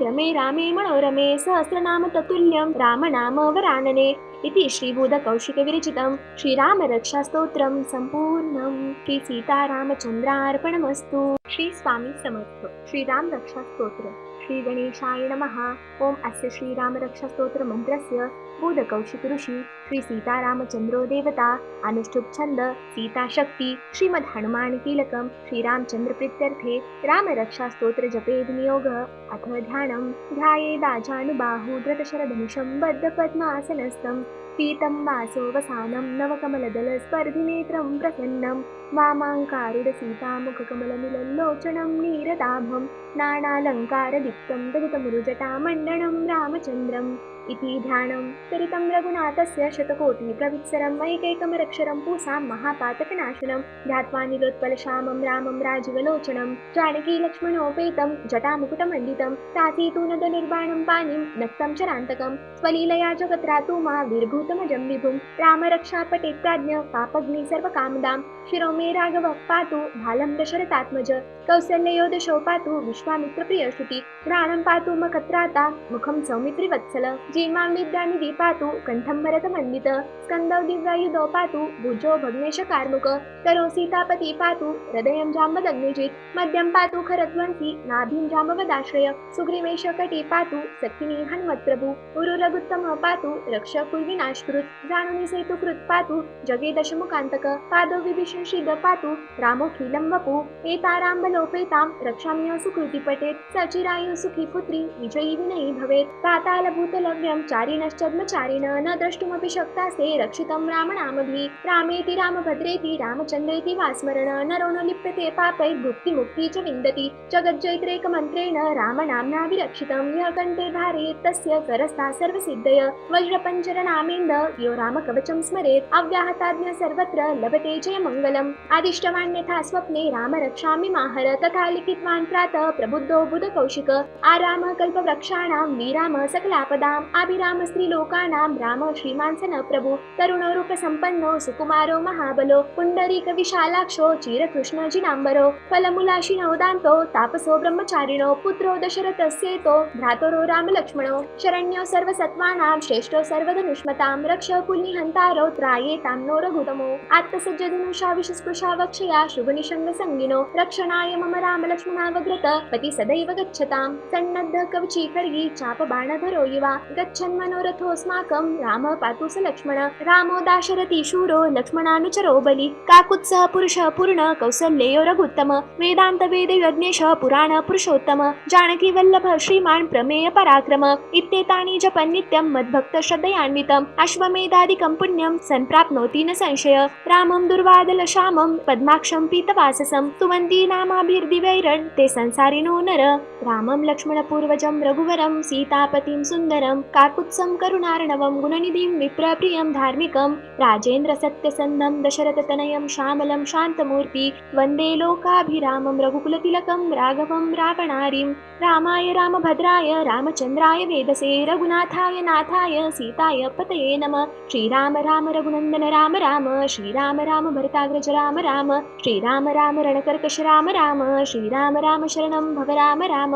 रमे रामे मनोरमे सहस्रनाम ततुल्यं रामनाम वरानने इति श्रीबुधकौशिकविरचितं श्रीरामरक्षास्तोत्रं सम्पूर्णं। श्री सीतारामचन्द्रार्पणमस्तु। श्री स्वामी समर्थ। श्रीराम रक्षा स्तोत्र। श्री गणेशाय नमः। ओम अस्य श्रीराम रक्षा स्तोत्र मंत्रस्य बुधकौशिक ऋषी श्री सीतारामचंद्रो देवता अनुष्ठुप छंद सीता शक्ति श्रीमद् हनुमान कीलकम श्रीरामचंद्र प्रीत्यर्थे राम रक्षा स्तोत्र जपे विनियोग। अथ ध्यानम् ध्यायेदाजानुबाहु धृतशरधनुषं बद्धपद्मासनस्थं पीतं वासोवसानं नवकमलदलस्पर्धिनेत्रं प्रसन्नं वामाङ्कारुडसीतामुखकमलमिलल्लोचनं नीरदाभं नानालङ्कारदीप्तं दलितमुरुजटामण्डनं रामचन्द्रम् इति ध्यानं चरितं रघुनाथस्य शतकोटिप्रवित्सरम् ऐकैकमरक्षरं पूसां महापातकनाशनं ध्यात्वा निलोत्पलश्यामं रामं राजीवलोचनं जानकी लक्ष्मणोपेतं जटामुकुटमण्डितं तातीतूनदनिर्बाणं पाणिं नक्तं चरान्तकं स्वलीलया जगत्रातु मा वीरभूतमजं विभुं रामरक्षापटे प्राज्ञ पापग्नि सर्वकामदां शिरो मे राघवः पातु भालं दशरथात्मज कौसल्ययोदशो पातु विश्वामित्रप्रियश्रुति घ्राणं पातु मखत्राता मुखं सौमित्रिवत्सल जीमां विद्यानिधि पातु कण्ठं भरतमण्डित स्कन्दौ दिव्यायुधौ पातु भुजो भग्नेशकार्मुक करो सीतापति पातु हृदयं जाम्बदग्निजित् मध्यं पातु खरध्वंसी नाभिं जाम्बवदाश्रय सुग्रीवेशकटी पातु सखिनी हनुमत्प्रभु उरुरघुत्तम पातु रक्षकुर्विनाशकृत् जानुनि सेतुकृत् पातु जगे दशमुखान्तक पादो विभीषण श्रीद पातु रामोऽखिलं वपु एताराम्बलोपेतां रक्षाम्य सुकृति पठेत् सचिरायु सुखी पुत्री विजयी विनयी भवेत् पातालभूतलव्यं चारिणश्चद्मचारिण न द्रष्टुमपि शक्तासे रक्षितं रामनामभिः रामेति रामभद्रेति रामचन्द्रेति वा स्मरण नरो न लिप्यते पापैर्भुक्तिमुक्ति च विन्दति जगज्जैत्रेकमन्त्रेण रामनाम्ना विरक्षितं यः कण्ठे धारयेत् तस्य करस्था सर्वसिद्धय वज्रपञ्जरनामेन्द यो रामकवचं स्मरेत् अव्याहताज्ञा सर्वत्र लभते जयमङ्गलम् आदिष्टवान्यथा स्वप्ने राम रक्षामि माहर तथा लिखितवान् प्रातः प्रबुद्धो बुधकौशिक आराम कल्पवृक्षाणां वीराम सकलापदाम् अभिराम स्त्रीलोकानां राम श्रीमान् सन प्रभु तरुणो रूपसम्पन्नो सुकुमारो महाबलो पुण्डरीक विशालाक्षो चिरकृष्ण जिनाम्बरो फलमूलाशिनो दान्तो तापसो ब्रह्मचारिणो पुत्रो दशरथस्येतो भ्रातरो रामलक्ष्मणो शरण्यो सर्वसत्त्वानां श्रेष्ठो सर्वधनुष्मतां रक्ष कुल्निहन्तारो त्रायेतां नो रघुतमो आत्मसज्जधनुषा विषस्पृशा वक्षया शुभनिषङ्गसङ्गिनो रक्षणाय मम रामलक्ष्मणावग्रत पति सदैव गच्छतां सन्नद्ध कवची खड्गी चापबाणधरो युवा गच्छन् मनोरथोऽस्माकं रामः पातु स लक्ष्मण रामो दाशरथी शूरो लक्ष्मणानुचरो बलि काकुत्सः पुरुषः पूर्ण कौसल्ययो रघुत्तम वेदान्त वेद यज्ञेशः पुराण पुरुषोत्तम जानकी वल्लभ श्रीमान् प्रमेय पराक्रम इत्येतानि जपन् नित्यं मद्भक्त श्रद्धयान्वितम् अश्वमेधादिकं पुण्यं सम्प्राप्नोति न संशय रामं दुर्वादल श्यामं पद्माक्षं पीतवाससं तुवन्ति नामाभिर्दिवैरन् ते संसारिणो नर रामं लक्ष्मणपूर्वजं रघुवरं सीतापतिं सुन्दरं काकुत्सं करुणार्णवं गुणनिधिं विप्रप्रियं धार्मिकं राजेन्द्र सत्यसन्धं दशरथतनयं श्यामलं शान्तमूर्ति वन्दे लोकाभिरामं रघुकुलतिलकं राघवं रावणारिं रामाय रामभद्राय रामचन्द्राय वेदसे रघुनाथाय नाथाय सीताय पतये नमः श्रीराम राम रघुनन्दन राम राम श्रीराम राम भरताग्रज राम राम श्रीराम राम रणकर्कश राम राम श्रीराम राम शरणं भव राम राम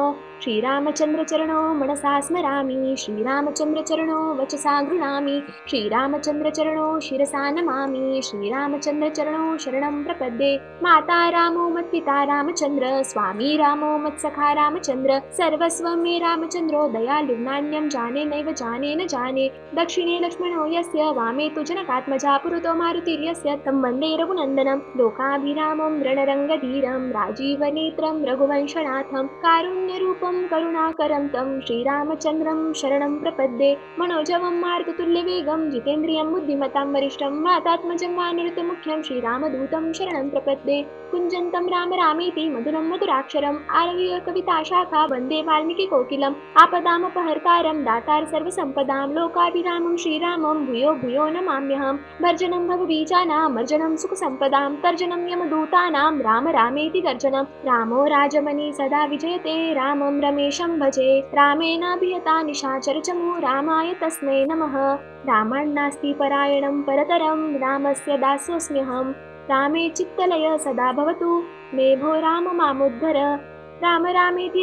श्रीरामचन्द्रचरणो मनसा स्मरामि श्रीरामचन्द्रचरणो वचसा गृह्णामि श्रीरामचन्द्रचरणो शिरसा नमामि श्रीरामचन्द्रचरणो शरणं प्रपद्ये माता रामो मत्पिता रामचन्द्र स्वामी रामो मत्सखा रामचन्द्र सर्वस्वं मे रामचन्द्रो दयालु नान्यं जाने नैव जाने न जाने दक्षिणे लक्ष्मणो यस्य वामे तु जनकात्मजा पुरतो मारुतिर्यस्य तं वन्दे रघुनन्दनं लोकाभिरामं रणरङ्गधीरं राजीवनेत्रं रघुवंशनाथं कारुण्यरूपं करुणाकरं तं श्रीरामचन्द्रं शरणं प्रपद्ये मनोजवं मारुततुल्यवेगं जितेन्द्रियं बुद्धिमतां वरिष्ठं वातात्मजं वानरतमुख्यं श्रीरामदूतं शरणं प्रपद्ये कुञ्जन्तं राम रामेति मधुरं मधुराक्षरम् आरव्य कविताशाखा वन्दे वाल्मीकिकोकिलम् आपदामपहर्तारं दातार सर्वसम्पदां लोकाभिरामं श्रीरामं भूयो भूयो नमाम्यहं भर्जनं भवबीजानां मर्जनं सुखसम्पदां तर्जनं यमदूतानां राम रामेति गर्जनं रामो राजमणि सदा विजयते रामं रमेशं भजे रामेणाभिहता निशाचरचमु रामाय तस्मै नमः रामान्नास्ति परायणं परतरं रामस्य दासोऽस्म्यहं रामे चित्तलय सदा भवतु मे भो राम मामुद्धर राम रामेति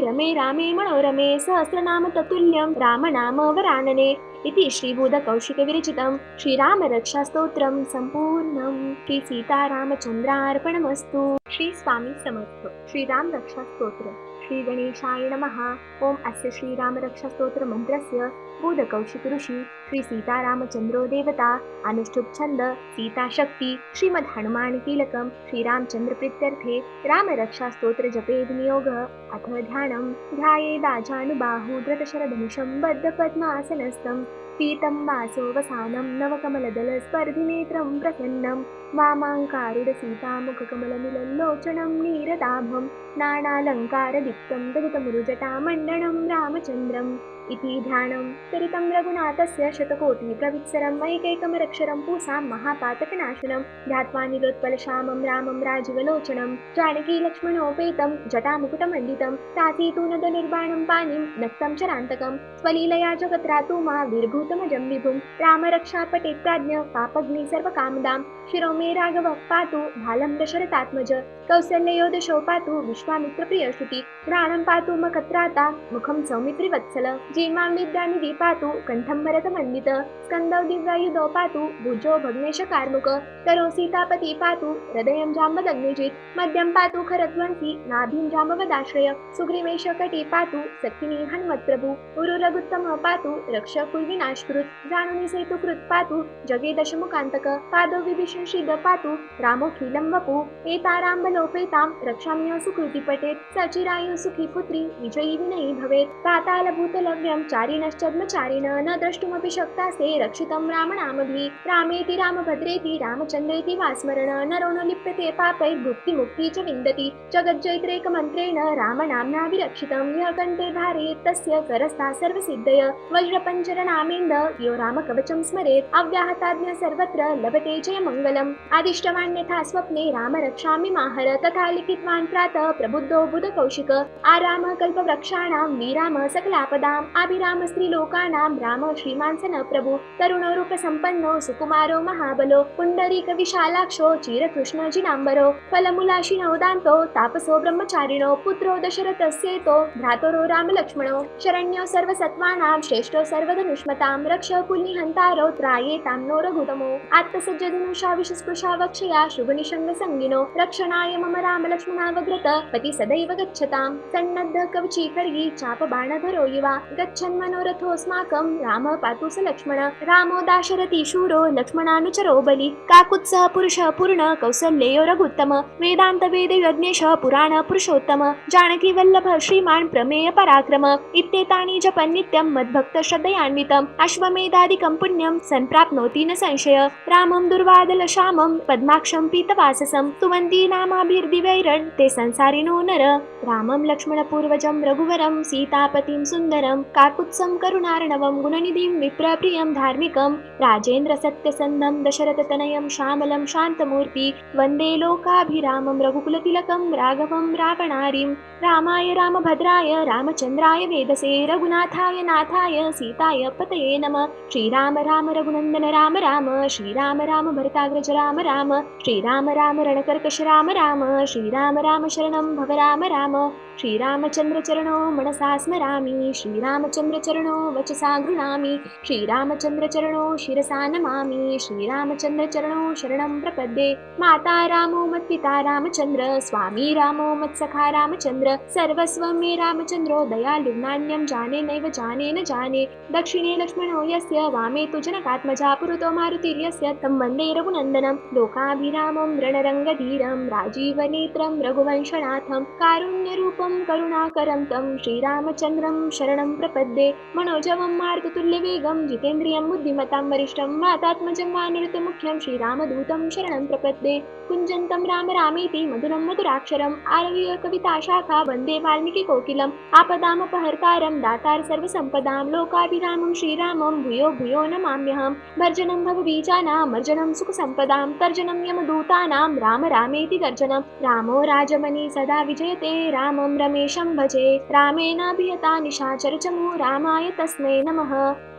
रमे रामे मनोरमे सहस्रनाम ततुल्यं राम नाम वरानने इति श्रीबुधकौशिकविरचितं श्रीरामरक्षास्तोत्रं सम्पूर्णं। श्री सीतारामचन्द्रार्पणमस्तु। श्री स्वामी समर्थ। श्रीराम रक्षा स्तोत्र। श्री गणेशाय नमः। ओम अस्य श्रीराम रक्षा स्तोत्र मंत्रस्य बुधकौशिक ऋषी श्री सीतारामचंद्रो देवता अनुष्ठुप छंद सीता शक्ति श्रीमद् हनुमान कीलकम श्रीरामचंद्र प्रीत्यर्थे राम रक्षा स्तोत्र जपेद नियोग। अथ ध्यानं ध्यायेदाजानुबाहु धृतशरधनुषं बद्धपद्मासनस्थं पीतं वासोवसानं नवकमलदलस्पर्धिनेत्रं प्रसन्नं वामाङ्कारुडसीतामुखकमलमिलल्लोचनं नीरदाभं नानालङ्कारदीप्तं दलितमुरुजटामण्डनं रामचन्द्रम् इति ध्यानं चरितं रघुनाथस्य शतकोटिप्रवित्सरं मैकैकमरक्षरं पूसां महापातकनाशनं ध्यात्वा निलोत्पलश्यामं रामं राजीवलोचनं जानकी लक्ष्मणोपेतं जटामुकुटमण्डितं तातीतूनदनिर्बाणं पाणिं नक्तं चरान्तकं स्वलीलया जगत्रातु मा वीरभूतमजं विभुं रामरक्षापटे प्राज्ञ पापग्नि सर्वकामदां शिरो मे राघवः पातु भालं दशरथात्मज कौसल्ययोदशो पातु विश्वामित्रप्रियश्रुति घ्राणं पातु मखत्राता मुखं सौमित्रिवत्सल जीमां विद्यानिधि पातु कण्ठं भरतमण्डित स्कन्दौ दिव्यायुधौ पातु भुजो भग्नेशकार्मुक करो सीतापति पातु हृदयं जाम्बदग्निजित् मध्यं पातु खरध्वंसी नाभिं जाम्बवदाश्रय सुग्रीवेश कटी पातु सखिनी हनुमत्प्रभु उरु रघुत्तम पातु रक्ष कुलविनाशकृत् जानुनि सेतुकृत् पातु जगे दशमुखान्तक पादो विभीषण श्रीद पातु रामोऽखिलं वपु एताराम्बलोपेतां रक्षाम्य सुकृति पठेत् सचिरायु सुखी पुत्री विजयी विनयी भवेत् पातालभूतलव्यं चारिणश्चद्मचारिण न द्रष्टुमपि शक्तासे रक्षितं रामनामभिः रामेति रामभद्रेति रामचन्द्रेति वा स्मरण नरो न लिप्यते पापैर्भुक्तिमुक्ति च विन्दति जगज्जैत्रेकमन्त्रेण रामनाम्ना विरक्षितं यः कण्ठे धारयेत् तस्य करस्था सर्वसिद्धय वज्रपञ्चरनामेन्द यो रामकवचं स्मरेत् अव्याहताज्ञा सर्वत्र लभते जयमङ्गलम् आदिष्टवान्यथा स्वप्ने राम रक्षामि माहर तथा लिखितवान् प्रातः प्रबुद्धो बुधकौशिक आराम कल्पवृक्षाणां वीराम सकलापदाम् अभिराम स्त्रीलोकानां राम श्रीमान् सन प्रभु तरुणो रूपसम्पन्नो सुकुमारो महाबलो पुण्डरीक विशालाक्षो चिरकृष्ण जिनाम्बरो फलमूलाशिनो दान्तो तापसो ब्रह्मचारिणो पुत्रो दशरथस्येतो भ्रातरो रामलक्ष्मणो शरण्यो सर्वसत्त्वानां श्रेष्ठो सर्वधनुष्मतां रक्ष कुल्निहन्तारो त्रायेतां नो रघुतमो आत्मसज्जधनुषा विशस्पृशा वक्षया शुभनिषङ्गसङ्गिनो रक्षणाय मम रामलक्ष्मणावग्रत पति सदैव गच्छतां सन्नद्ध कवची खड्गी चापबाणधरो युवा गच्छन्मनोरथोऽस्माकं रामः पातु स लक्ष्मण रामो दाशरथी शूरो लक्ष्मणानुचरो बलि काकुत्सः पुरुषः पूर्ण कौसल्ययो रघुत्तम वेदान्त वेदयज्ञेशः पुराण पुरुषोत्तम जानकी वल्लभः श्रीमान् प्रमेय पराक्रम इत्येतानि जपन् नित्यं मद्भक्त श्रद्धयान्वितम् अश्वमेधादिकं पुण्यं सम्प्राप्नोति न संशय रामं दुर्वादलश्यामं पद्माक्षं पीतवाससं स्तुवन्ति नामाभिर्दिवैरन् ते संसारिणो नर रामं लक्ष्मणपूर्वजं रघुवरं सीतापतिं सुन्दरं काकुत्सं करुणार्णवं गुणनिधिं विप्रप्रियं धार्मिकं राजेन्द्र सत्यसन्धं दशरथतनयं श्यामलं शान्तमूर्ति वन्दे लोकाभिरामं रघुकुलतिलकं राघवं रावणारिं रामाय रामभद्राय रामचन्द्राय वेदसे रघुनाथाय नाथाय सीताय पतये नमः श्रीराम राम रघुनन्दन राम राम श्रीराम राम भरताग्रज राम राम श्रीराम राम रणकर्कश राम राम श्रीराम राम शरणं भव राम राम श्रीरामचन्द्र चरणो मनसा स्मरामि श्रीरामचन्द्र चरणो वचसा गृह्णामि श्रीरामचन्द्र चरणो शिरसा नमामि श्रीरामचन्द्र चरणो शरणं प्रपद्ये माता रामो मत्पिता रामचन्द्र स्वामी रामो मत्सखा रामचन्द्र सर्वस्वं मे रामचन्द्रो दयालु नान्यं जाने नैव जाने न जाने दक्षिणे लक्ष्मणो यस्य वामे तु जनकात्मजा पुरतो मारुतिर्यस्य तं वन्दे रघुनन्दनं लोकाभिरामं रणरङ्गधीरं राजीवनेत्रं रघुवंशनाथं कारुण्यरूपं करुणाकरं तं श्रीरामचन्द्रं शरणं प्रपद्ये मनोजवं मारुततुल्यवेगं जितेन्द्रियं बुद्धिमतां वरिष्ठं वातात्मजं वानरतमुख्यं श्रीरामदूतं शरणं प्रपद्ये कुञ्जन्तं राम रामेति मधुरं मधुराक्षरम् आरव्य कविता शाखा वन्दे वाल्मीकि कोकिलम् आपदामपहर्तारं दातार सर्वसम्पदां लोकाभिरामं श्रीरामं भूयो भूयो नमाम्यहं भर्जनं भवबीजानां मर्जनं सुखसम्पदां तर्जनं यमदूतानां राम रामेति गर्जनं रामो राजमणि सदा विजयते रामं रमेशं भजे रामेणाभिहता निशाचरचमु रामाय तस्मै नमः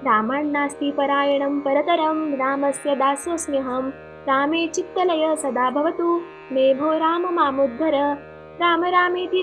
रामान्नास्ति परायणं परतरं रामस्य दासोऽस्म्यहं रामे चित्तलय सदा भवतु मे भो राम मामुद्धर राम रामेति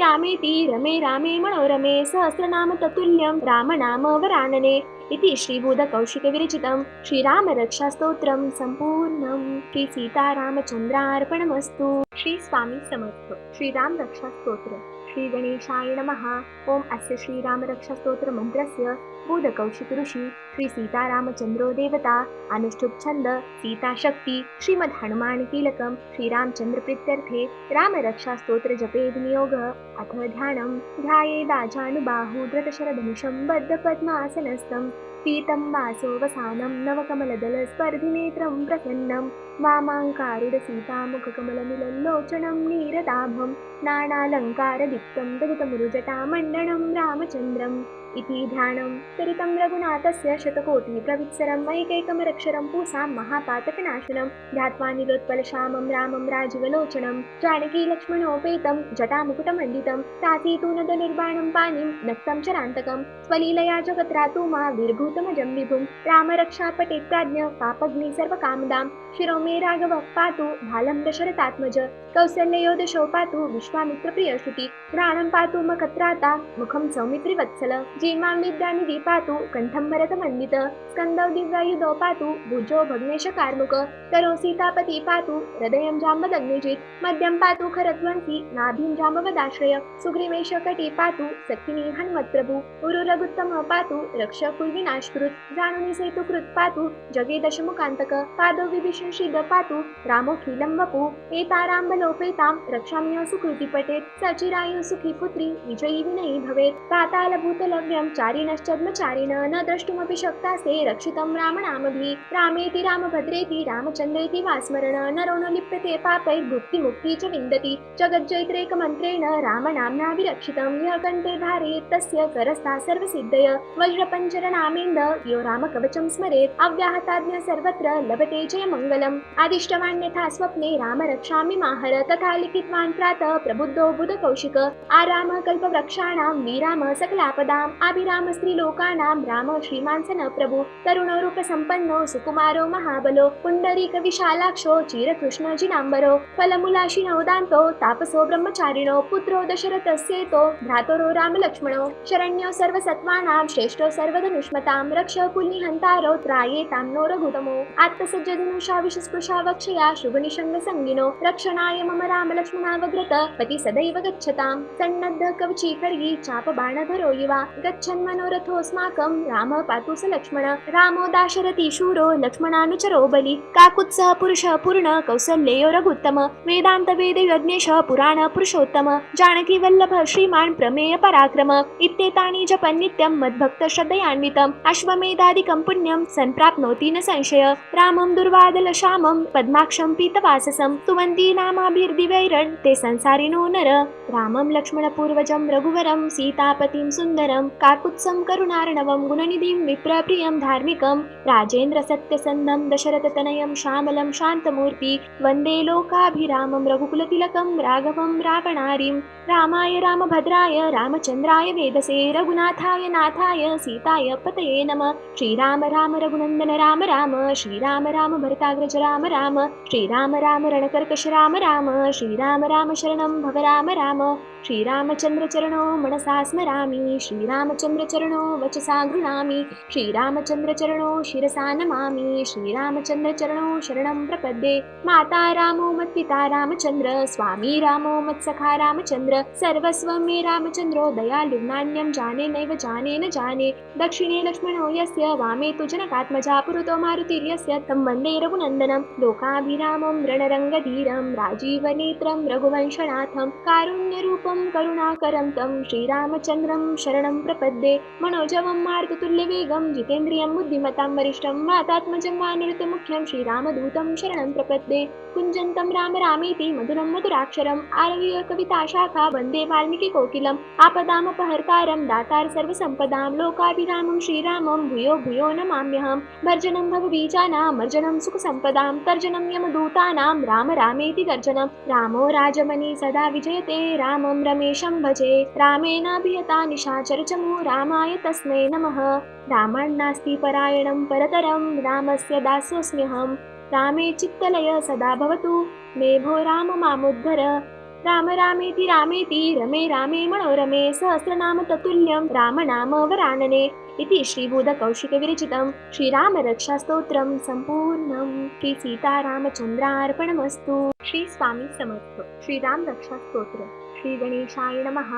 रमे रामे मनोरमे सहस्रनाम ततुल्यं राम नाम वरानने इति श्रीबोधकौशिकविरचितं श्रीरामरक्षास्तोत्रं सम्पूर्णं श्री सीतारामचन्द्रार्पणमस्तु। श्री स्वामी समर्थ। श्रीराम रक्षा स्तोत्र। श्री गणेशाय नमः। ओम अस्य श्रीराम रक्षा स्तोत्र मंत्रस्य बोधकौशिक ऋषी श्री सीतारामचंद्रो देवता अनुष्ठुप छंद सीता शक्ति श्रीमद् हनुमान कीलकम श्रीरामचंद्र प्रीत्यर्थे राम रक्षा स्तोत्र जपेद नियोग। अथ ध्यानम् ध्यायेदाजानुबाहु धृतशरधनुषं बद्धपद्मासनस्थं पीतं वासोवसानं नवकमलदलस्पर्धिनेत्रं प्रसन्नं वामाङ्कारुडसीतामुखकमलमिलल्लोचनं नीरदाभं नानालङ्कारदीप्तं दलितमुरुजटामण्डनं रामचन्द्रम् इति ध्यानं चरितं रघुनाथस्य शतकोटिप्रवित्सरम् ऐकैकमरक्षरं पूसां महापातकनाशनं ध्यात्वा नीलोत्पलश्यामं रामं राजीवलोचनं जानकी लक्ष्मणोपेतं जटामुकुटमण्डितं तातीतूनदनिर्बाणं पाणिं नक्तं चरान्तकं स्वलीलया जगत्रातु मा वीरभूतमजं विभुं रामरक्षापटे प्राज्ञ पापग्नि सर्वकामदां शिरो मे राघवः पातु भालं दशरथात्मज कौसल्ययो दशो पातु विश्वामित्रप्रियश्रुति घ्राणं पातु मखत्राता मुखं सौमित्रिवत्सल जीर्मां विद्यानिधि पातु कण्ठं भरतमन्वित स्कन्दौ दिव्यायुधौ पातु भुजौ भग्नेशकार्मुक करो सीतापति पातु हृदयं जाम्बदग्निजित् मध्यं पातु खरध्वंसी नाभिं जाम्बवदाश्रय सुग्रीवेश कटी पातु सखिनी हनुमत्प्रभु उरु रघुत्तम पातु रक्ष कुलविनाशकृत् जानुनि सेतुकृत् पातु जगे दशमुखान्तक पादौ विभीषण श्रीद पातु रामोऽखिलं वपु एताराम्बलोपेतां रक्षाम्य सुकृति पठेत् सचिरायु सुखी पुत्री विजयी विनयी भवेत् पातालभूतलव्यं चारिणश्चद्मचारिण न द्रष्टुमपि शक्तास्ते रक्षितं रामनामभिः रामेति रामभद्रेति रामचन्द्रेति वा स्मरण नरो न लिप्यते पापैर्भुक्तिमुक्ति च विन्दति जगज्जैत्रैकमन्त्रेण रामनाम्ना विरक्षितं यः कण्ठे धारयेत् तस्य करस्था सर्वसिद्धय वज्रपञ्चरनामेन्द यो रामकवचं स्मरेत् अव्याहताज्ञा सर्वत्र लभते जयमङ्गलम् आदिष्टवान्यथा स्वप्ने राम रक्षामि माहर तथा लिखितवान् प्रातः प्रबुद्धो बुधकौशिक आराम कल्पवृक्षाणां वीराम सकलापदाम् अभिराम स्त्रीलोकानां राम श्रीमान् सन प्रभु तरुणो रूपसम्पन्नो सुकुमारो महाबलो पुण्डरीक विशालाक्षो चिरकृष्ण जिनाम्बरो फलमूलाशिनो दान्तो तापसो ब्रह्मचारिणो पुत्रो दशरथस्येतो भ्रातरो रामलक्ष्मणो शरण्यो सर्वसत्त्वानां श्रेष्ठो सर्वधनुष्मतां रक्ष कुलनिहन्तारो त्रायेतां नो रघुतमो आत्मसज्जधनुषा विषस्पृशा वक्षया शुभनिषङ्गसङ्गिनो रक्षणाय मम रामलक्ष्मणावग्रत पति सदैव गच्छतां सन्नद्ध कवची खड्गी चापबाणधरो युवा गच्छन् मनोरथोऽस्माकं रामः पातु स लक्ष्मण रामो दाशरथी शूरो लक्ष्मणानुचरो बलि काकुत्सः पुरुषः पूर्ण कौसल्ययो रघुत्तम वेदान्त वेदयज्ञेश पुराण पुरुषोत्तम जानकी वल्लभ श्रीमान् प्रमेय पराक्रम इत्येतानि जपन् नित्यं मद्भक्त श्रद्धयान्वितम् अश्वमेधादिकं पुण्यं सम्प्राप्नोति न संशय रामं दुर्वादलश्यामं पद्माक्षं पीतवाससं स्तुवन्ति नामाभिर्दिवैरन् ते संसारिणो नर रामं लक्ष्मणपूर्वजं रघुवरं सीतापतिं सुन्दरं काकुत्सं करुणार्णवं गुणनिधिं विप्रप्रियं धार्मिकं राजेन्द्र सत्यसन्धं दशरथतनयं श्यामलं शान्तमूर्ति वन्दे लोकाभिरामं रघुकुलतिलकं राघवं रावणारिं रामाय रामभद्राय रामचन्द्राय वेदसे रघुनाथाय नाथाय सीताय पतये नमः श्रीराम राम रघुनन्दन राम राम श्रीराम राम भरताग्रज राम राम श्रीराम राम रणकर्कश राम राम श्रीराम राम शरणं भव राम राम श्रीरामचन्द्र चरणो मनसा स्मरामि श्रीरामचन्द्र चरणो वचसा गृह्णामि श्रीरामचन्द्र चरणो शिरसा नमामि श्रीरामचन्द्र चरणो शरणं प्रपद्ये माता रामो मत्पिता रामचन्द्र स्वामी रामो मत्सखा रामचन्द्र सर्वस्वं मे रामचन्द्रो दयालु नान्यं जाने नैव जाने न जाने दक्षिणे लक्ष्मणो यस्य वामे तु जनकात्मजा पुरतो मारुतिर्यस्य तं वन्दे रघुनन्दनं लोकाभिरामं रणरङ्गधीरं राजीवनेत्रं रघुवंशनाथं कारुण्यरूपं करुणाकरं तं श्रीरामचन्द्रं शरणं प्रपद्ये मनोजवं मारुततुल्यवेगं जितेन्द्रियं बुद्धिमतां वरिष्ठं वातात्मजं वानरतमुख्यं श्रीरामदूतं शरणं प्रपद्ये कुञ्जन्तं राम रामेति मधुरं मधुराक्षरम् आरव्य कविताशाखा वन्दे वाल्मीकिकोकिलम् आपदामपहर्तारं दातार सर्वसम्पदां लोकाभिरामं श्रीरामं भूयो भूयो नमाम्यहं भर्जनं भवबीजानां मर्जनं सुखसम्पदां तर्जनं यमदूतानां राम रामेति गर्जनं रामो राजमणि सदा विजयते रामं रमेशं भजे रामेणाभिहता निशाचरचमू रामाय तस्मै नमः रामान्नास्ति परायणं परतरं रामस्य दासोऽस्म्यहं रामे चित्तलय सदा भवतु मे भो राम मामुद्धर राम रामेति रमे रामे मनोरमे सहस्रनाम ततुल्यं रामनाम वरानने इति श्रीबुधकौशिकविरचितं श्रीरामरक्षास्तोत्रं सम्पूर्णं। श्री सीतारामचन्द्रार्पणमस्तु। श्री स्वामी समर्थ। श्रीराम रक्षा स्तोत्र। श्री गणेशाय नमः।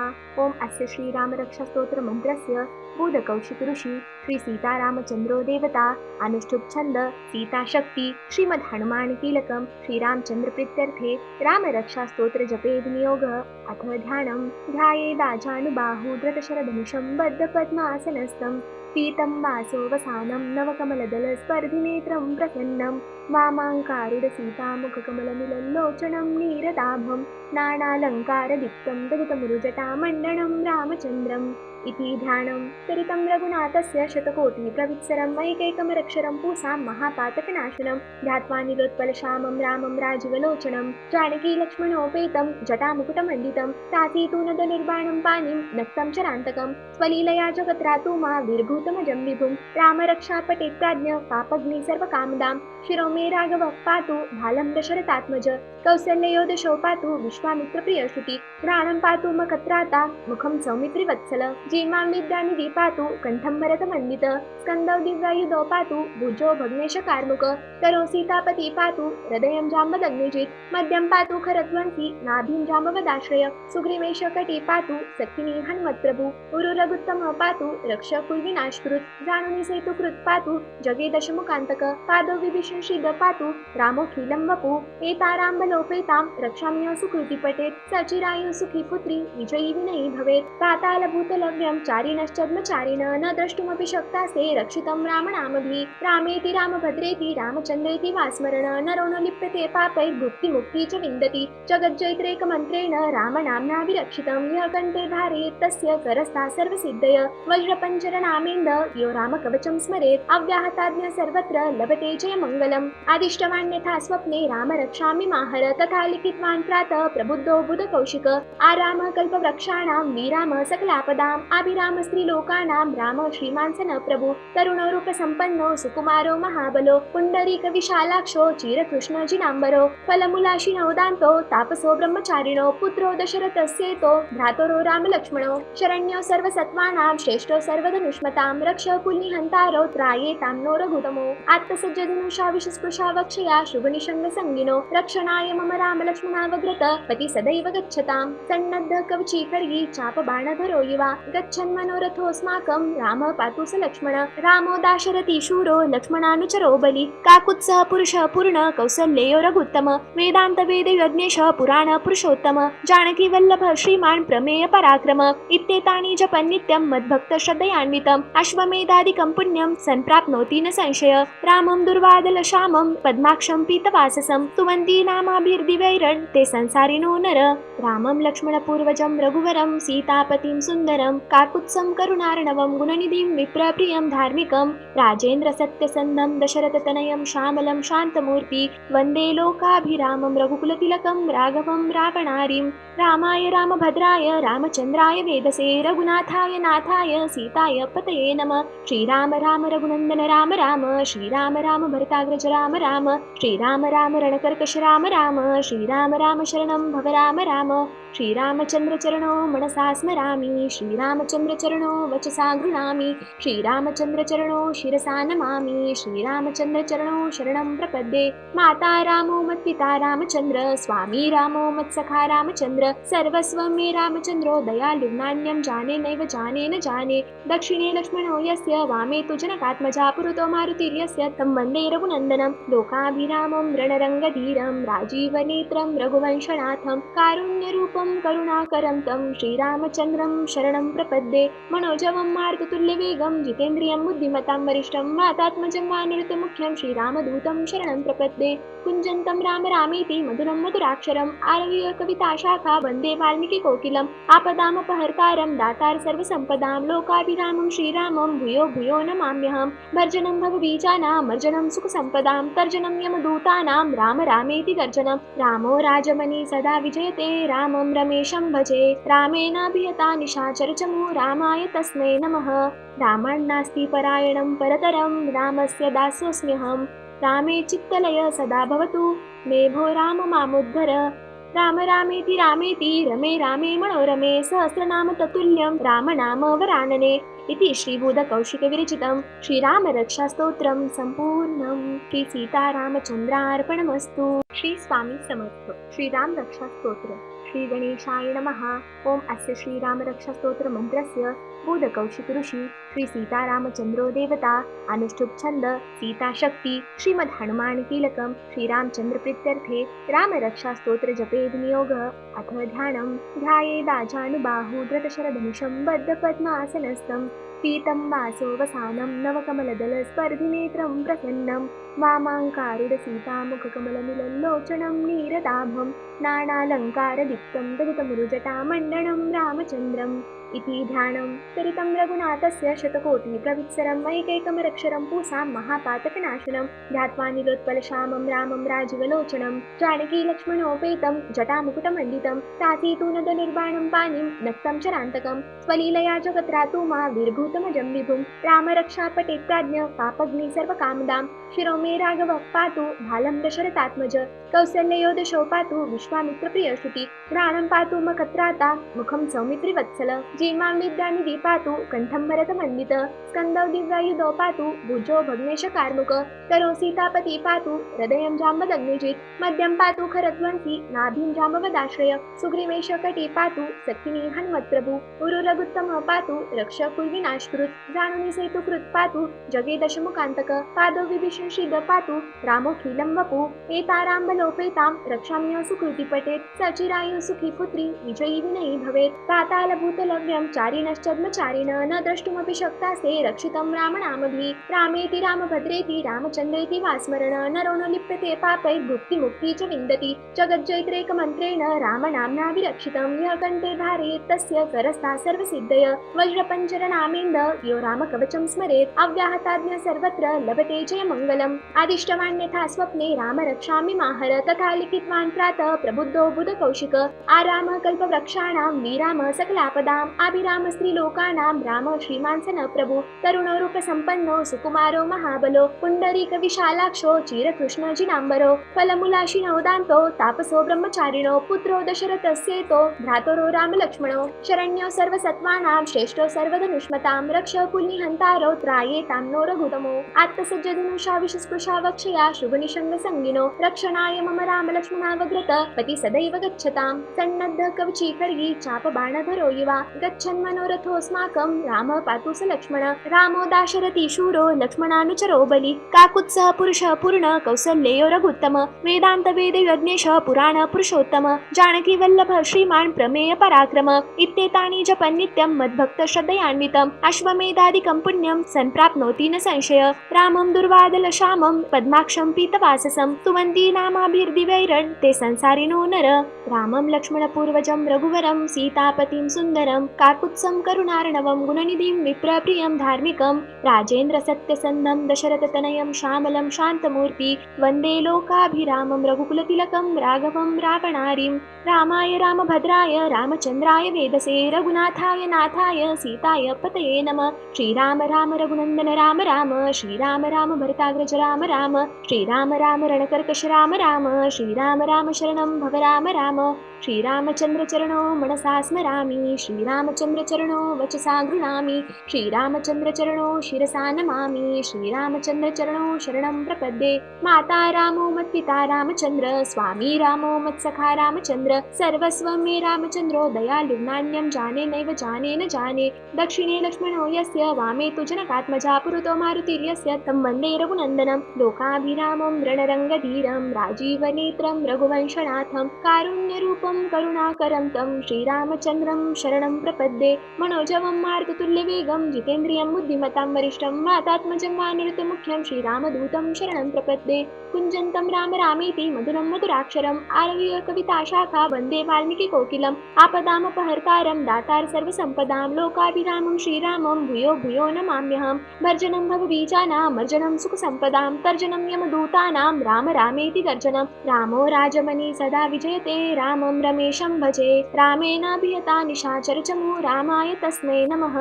ओम अस्य श्रीराम रक्षा स्तोत्र मंत्रस्य बुधकौशिक ऋषी श्री सीतारामचंद्रो देवता अनुष्ठुप छंद सीता शक्ति श्रीमद् हनुमान कीलकम श्रीरामचंद्र प्रीत्यर्थे राम रक्षा स्तोत्र जपे विनियोग। अथ ध्यानं ध्यायेदाजानुबाहु धृतशरधनुषं बद्धपद्मासनस्थं पीतं वासोवसानं नवकमलदलस्पर्धिनेत्रं प्रसन्नं वामाङ्कारुडसीतामुखकमलमिलल्लोचनं नीरदाभं नानालङ्कारदीप्तं ददितमुरुजटामण्डनं रामचन्द्रम् इति ध्यानं चरितं रघुनाथस्य शतकोटिप्रवित्सरं एकैकमरक्षरं पूसां महापातकनाशनं ध्यात्वा निलोत्पलश्यामं रामं राजीवलोचनं जानकी लक्ष्मणोपेतं जटामुकुटमण्डितं तातीतूनदनिर्बाणं पाणिं नक्तं चरान्तकं स्वलीलया जगत्रातु मा विर्भूतमजं विभुं रामरक्षापटे प्राज्ञ पापग्नि सर्वकामदां शिरो मे राघवः पातु भालं दशरथात्मज कौसल्ययो दशो पातु विश्वामित्रप्रियश्रुति घ्राणं पातु मखत्राता मुखं सौमित्रिवत्सल जीमां विद्यानिधि पातु कंठं भरतमण्डित स्कन्दौ दिव्यायुधौ पातु भुजो भग्नेशकार्मुक करो सीतापति पातु हृदयं जाम्बदग्निजित् मध्यं पातु खरध्वंसी नाभिं जाम्बवदाश्रय सुग्रीवेशकटी पातु सखिनी हनुमत्प्रभु उरुरघुत्तम पातु रक्ष कुलविनाशकृत् जानुनि सेतुकृत् पातु जगे दशमुखान्तक पादौ विभीषणशिद पातु रामोऽखिलं वपु एताराम्बलोपेतां रक्षाम्य सुकृति पठेत् सचिरायु सुखी पुत्री विजयी विनयी भवेत् पातालभूतलव्यं चारिणश्चद्मचारिण न द्रष्टुमपि शक्तास्ते रक्षितं रामनामभिः रामेति रामभद्रेति रामचन्द्रेति वा स्मरण नरो न लिप्यते पापैर्भुक्तिमुक्ति च विन्दति जगज्जैत्रेकमन्त्रेण रामनाम्ना विरक्षितं यः कण्ठे धारयेत् तस्य करस्था सर्वसिद्धय वज्रपञ्चरनामेन्द यो रामकवचं स्मरेत् अव्याहताज्ञा सर्वत्र लभते जयमङ्गलम् आदिष्टवान्यथा स्वप्ने राम रक्षामि माहर तथा लिखितवान् प्रातः प्रबुद्धो बुधकौशिक आराम कल्पवृक्षाणां वीराम सकलापदाम् अभिराम स्त्रीलोकानां राम श्रीमान् सन प्रभु तरुणो रूपसम्पन्नो सुकुमारो महाबलो पुण्डरीक विशालाक्षो चिरकृष्ण जिनाम्बरो फलमूलाशिनो दान्तो तापसो ब्रह्मचारिणो पुत्रो दशरथस्येतो भ्रातरो रामलक्ष्मणो शरण्यो सर्वसत्त्वानां श्रेष्ठो सर्वधनुष्मतां रक्ष कुलनिहन्तारो त्रायेतां नो रघुतमो आत्मसज्जधनुषा विषस्पृशा वक्षया शुभनिषङ्गसङ्गिनो रक्षणाय मम रामलक्ष्मणावग्रत पति सदैव गच्छतां सन्नद्ध कवची खड्गी चापबाणधरो युवा गच्छन् मनोरथोऽस्माकं रामः पातु स लक्ष्मण रामो दाशरथी शूरो लक्ष्मणानुचरो बलि काकुत्सः पुरुषः पूर्ण कौसल्ययो रघुत्तम वेदान्त वेदयज्ञेश पुराण पुरुषोत्तम जानकी वल्लभ श्रीमान् प्रमेय पराक्रम इत्येतानि जपन् नित्यं मद्भक्त श्रद्धयान्वितम् अश्वमेधादिकं पुण्यं सम्प्राप्नोति न संशय रामं दुर्वादलश्यामं पद्माक्षं पीतवाससं स्तुवन्ति नामाभिर्दिवैरन् ते संसारिणो नर रामं लक्ष्मणपूर्वजं रघुवरं सीतापतिं सुन्दरं काकुत्सं करुणार्णवं गुणनिधिं विप्रप्रियं धार्मिकं राजेन्द्र सत्यसन्धं दशरथतनयं श्यामलं शान्तमूर्ति वन्दे लोकाभिरामं रघुकुलतिलकं राघवं रावणारिं रामाय रामभद्राय रामचन्द्राय वेदसे रघुनाथाय नाथाय सीताय पतये नमः श्रीराम राम रघुनन्दन राम राम श्रीराम राम भरताग्रज राम राम श्रीराम राम रणकर्कश राम राम श्रीराम राम शरणं भव राम राम श्रीरामचन्द्र चरणो मनसा स्मरामि श्रीरामचन्द्र चरणो वचसा गृह्णामि श्रीरामचन्द्र चरणो शिरसा नमामि श्रीरामचन्द्र चरणो शरणं प्रपद्ये माता रामो मत्पिता रामचन्द्र स्वामी रामो मत्सखा रामचन्द्र सर्वस्वं मे रामचन्द्रो दयालु नान्यं जाने नैव जाने न जाने दक्षिणे लक्ष्मणो यस्य वामे तु जनकात्मजा पुरतो मारुतिर्यस्य तं वन्दे रघुनन्दनं लोकाभिरामं रणरङ्गधीरं राजीवनेत्रं रघुवंशनाथं कारुण्यरूपं करुणाकरं तं श्रीरामचन्द्रं शरणं प्रपद्ये मनोजवं मारुततुल्यवेगं जितेन्द्रियं बुद्धिमतां वरिष्ठं वातात्मजं वानरतमुख्यं श्रीरामदूतं शरणं प्रपद्ये कुञ्जन्तं राम रामेति मधुरं मधुराक्षरम् आरुह्य कविताशाखा वन्दे वाल्मीकि कोकिलम् आपदामपहर्तारं दातार सर्वसम्पदां लोकाभिरामं श्रीरामं भूयो भूयो नमाम्यहं भर्जनं भवबीजानां मर्जनं सुखसम्पदां तर्जनं यमदूतानां राम रामेति गर्जनं रामो राजमणि सदा विजयते रामं रमेशं भजे रामेणाभिहता निशाचरचमू रामाय तस्मै नमः रामान्नास्ति परायणं परतरं रामस्य दासोऽस्म्यहं रामे चित्तलय सदा भवतु मे भो राम मामुद्धर राम रामेति रमे रामे मनोरमे सहस्रनाम ततुल्यं रामनाम वरानने इति श्रीबुधकौशिकविरचितं श्रीरामरक्षास्तोत्रं सम्पूर्णम्। श्री सीतारामचन्द्रार्पणमस्तु। श्री स्वामी समर्थ। श्रीराम रक्षा स्तोत्र। श्री गणेशाय नमः। ओम अस्य श्रीराम रक्षा स्तोत्र मंत्रस्य बुधकौशिक ऋषी श्री सीतारामचंद्रो देवता अनुष्ठुप छंद सीता शक्ति श्रीमद् हनुमान कीलकम श्रीरामचंद्र प्रीत्यर्थे राम रक्षा स्तोत्र जपे विनियोग। अथ ध्यानम् ध्यायेदाजानुबाहु धृतशरधनुषं बद्ध पद्मासनस्थं पीतं वासोवसानं नवकमलदलस्पर्धिनेत्रं प्रसन्नं वामाङ्कारुडसीतामुखकमलमिलल्लोचनं नीरदाभं नानालङ्कारदीप्तं दलितमुरुजटामण्डनं रामचन्द्रम् इति ध्यानं चरितं रघुनाथस्य शतकोटिप्रवित्सरम् ऐकैकमरक्षरं पूसां महापातकनाशनं ध्यात्वा नीलोत्पलश्यामं रामं राजीवलोचनं जानकी लक्ष्मणोपेतं जटामुकुटमण्डितं सासीतूनदनिर्बाणं पाणिं नक्तं चरान्तकं स्वलीलया जगत्रातु मा विर्भूतमजं विभुं रामरक्षापटे प्राज्ञ पापग्नि सर्वकामदां शिरो मे राघवः पातु भालं दशरथात्मज कौसल्ययो दशो पातु विश्वामित्रप्रियश्रुति घ्राणं पातु मखत्राता मुखं सौमित्रिवत्सल जीमां विद्यानिधि पातु कण्ठं भरतमण्डित स्कन्दौ दिव्यायुधौ पातु भुजो भग्नेशकार्मुक करो सीतापति पातु हृदयं जाम्बदग्निजित् मध्यं पातु खरध्वंसी नाभिं जाम्बवदाश्रय सुग्रीवेशकटी पातु सखिनी हनुमत्प्रभु उरुरघुत्तमः पातु रक्षकुलविनाशकृत् जानुनि सेतुकृत् पातु जगे दशमुखान्तक पादो विभीषण श्रीद पातु रामोऽखिलं वपु एताराम्बलोपेतां रक्षाम्य सुकृति पठेत् सचिरायु सुखी पुत्री विजयी विनयी भवेत् पातालभूतलव्यं चारिणश्चद्मचारिण न द्रष्टुमपि शक्तास्ते रक्षितं रामनामभिः रामेति रामभद्रेति रामचन्द्रेति वा स्मरण नरो न लिप्यते पापैर्भुक्तिमुक्ति च विन्दति जगज्जयित्रेकमन्त्रेण रामनाम्ना विरक्षितं यः कण्ठे धारयेत् तस्य करस्था सर्वसिद्धय वज्रपञ्चरनामेन्द यो रामकवचं स्मरेत् अव्याहताज्ञा सर्वत्र लभते जयमङ्गलम् आदिष्टवान्यथा स्वप्ने राम रक्षामि माहर तथा लिखितवान् प्रातः प्रबुद्धो बुधकौशिक आराम कल्पवृक्षाणां विराम सकलापदाम् अभिराम स्त्रीलोकानां राम श्रीमान् सन प्रभु तरुणो रूपसम्पन्नो सुकुमारो महाबलो पुण्डरीक विशालाक्षो चिरकृष्ण जिनाम्बरो फलमूलाशिनो दान्तो तापसो ब्रह्मचारिणो पुत्रो दशरथस्येतो भ्रातरो रामलक्ष्मणो शरण्यो सर्वसत्त्वानां श्रेष्ठो सर्वधनुष्मतां रक्ष कुल्निहन्तारो त्रायेतां नो रघुतमो आत्मसज्जधनुषा विषस्पृशा वक्षया शुभनिषङ्गसङ्गिनो रक्षणाय मम रामलक्ष्मणावग्रत पति सदैव गच्छतां सन्नद्ध कवची खड्गी चापबाणधरो युवा गच्छन्मनोरथोऽस्माकं रामः पातु स लक्ष्मण रामो दाशरथी शूरो लक्ष्मणानुचरो बलि काकुत्सः पुरुषः पूर्ण कौसल्ययो रघुत्तम वेदान्त वेद यज्ञेश पुराण पुरुषोत्तम जानकी वल्लभ श्रीमान् प्रमेय पराक्रम इत्येतानि जपन् नित्यं मद्भक्त श्रद्धयान्वितम् अश्वमेधादिकं पुण्यं सम्प्राप्नोति न संशय रामं दुर्वादल श्यामं पद्माक्षं पीतवाससं स्तुवन्ति नामाभिर्दिवैरन् ते संसारिणो नर रामं लक्ष्मणपूर्वजं रघुवरं सीतापतिं सुन्दरं काकुत्सं करुणार्णवं गुणनिधिं विप्रप्रियं धार्मिकं राजेन्द्र सत्यसन्धं दशरथतनयं श्यामलं शान्तमूर्ति वन्दे लोकाभिरामं रघुकुलतिलकं राघवं रावणारिं रामाय रामभद्राय रामचन्द्राय वेदसे रघुनाथाय नाथाय सीताय पतये नमः श्रीराम राम रघुनन्दन राम राम श्रीराम राम भरताग्रज राम राम श्रीराम राम रणकर्कश राम राम श्रीराम राम शरणं भव राम राम श्रीरामचन्द्र चरणो मनसा स्मरामि श्रीरामचन्द्र चरणो वचसा गृह्णामि श्रीरामचन्द्र चरणो शिरसा नमामि श्रीरामचन्द्र चरणो शरणं प्रपद्ये माता रामो मत्पिता रामचन्द्र स्वामी रामो मत्सखा रामचन्द्र सर्वस्वं मे रामचन्द्रो दयालुर्नान्यं जाने नैव जाने न जाने दक्षिणे लक्ष्मणो यस्य वामे तु जनकात्मजा पुरतो मारुतिर्यस्य तं वन्दे रघुनन्दनं लोकाभिरामं रणरङ्गधीरं राजीवनेत्रं रघुवंशनाथं कारुण्यरूपं करुणाकरं तं श्रीरामचन्द्रं शरणं प्रपद्ये मनोजवं मारुततुल्यवेगं जितेन्द्रियं बुद्धिमतां वरिष्ठं वातात्मजं वानरतमुख्यं श्रीरामदूतं शरणं प्रपद्ये कुञ्जन्तं राम रामेति मधुरं मधुराक्षरम् आरुह्य कविताशाखा वन्दे वाल्मीकिकोकिलम् आपदामपहर्तारं दातार सर्वसम्पदां लोकाभिरामं श्रीरामं भूयो भूयो नमाम्यहं भर्जनं भवबीजानां मर्जनं सुखसम्पदां तर्जनं यमदूतानां राम रामेति गर्जनं रामो राजमणि सदा विजयते रामं रमेशं भजे रामेणाभिहता निशाचरचमू रामाय तस्मै नमः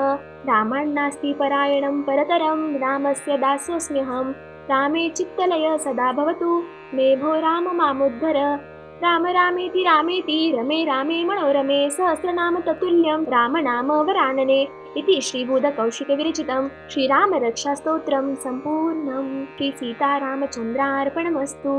रामान्नास्ति परायणं परतरं रामस्य दासोऽस्म्यहं रामे चित्तलय सदा भवतु मे भो राम मामुद्धर राम रामेति रमे रामे मनोरमे सहस्रनाम ततुल्यं रामनाम वरानने इति श्रीबुधकौशिकविरचितं श्रीरामरक्षास्तोत्रं सम्पूर्णम्। श्रीसीतारामचन्द्रार्पणमस्तु।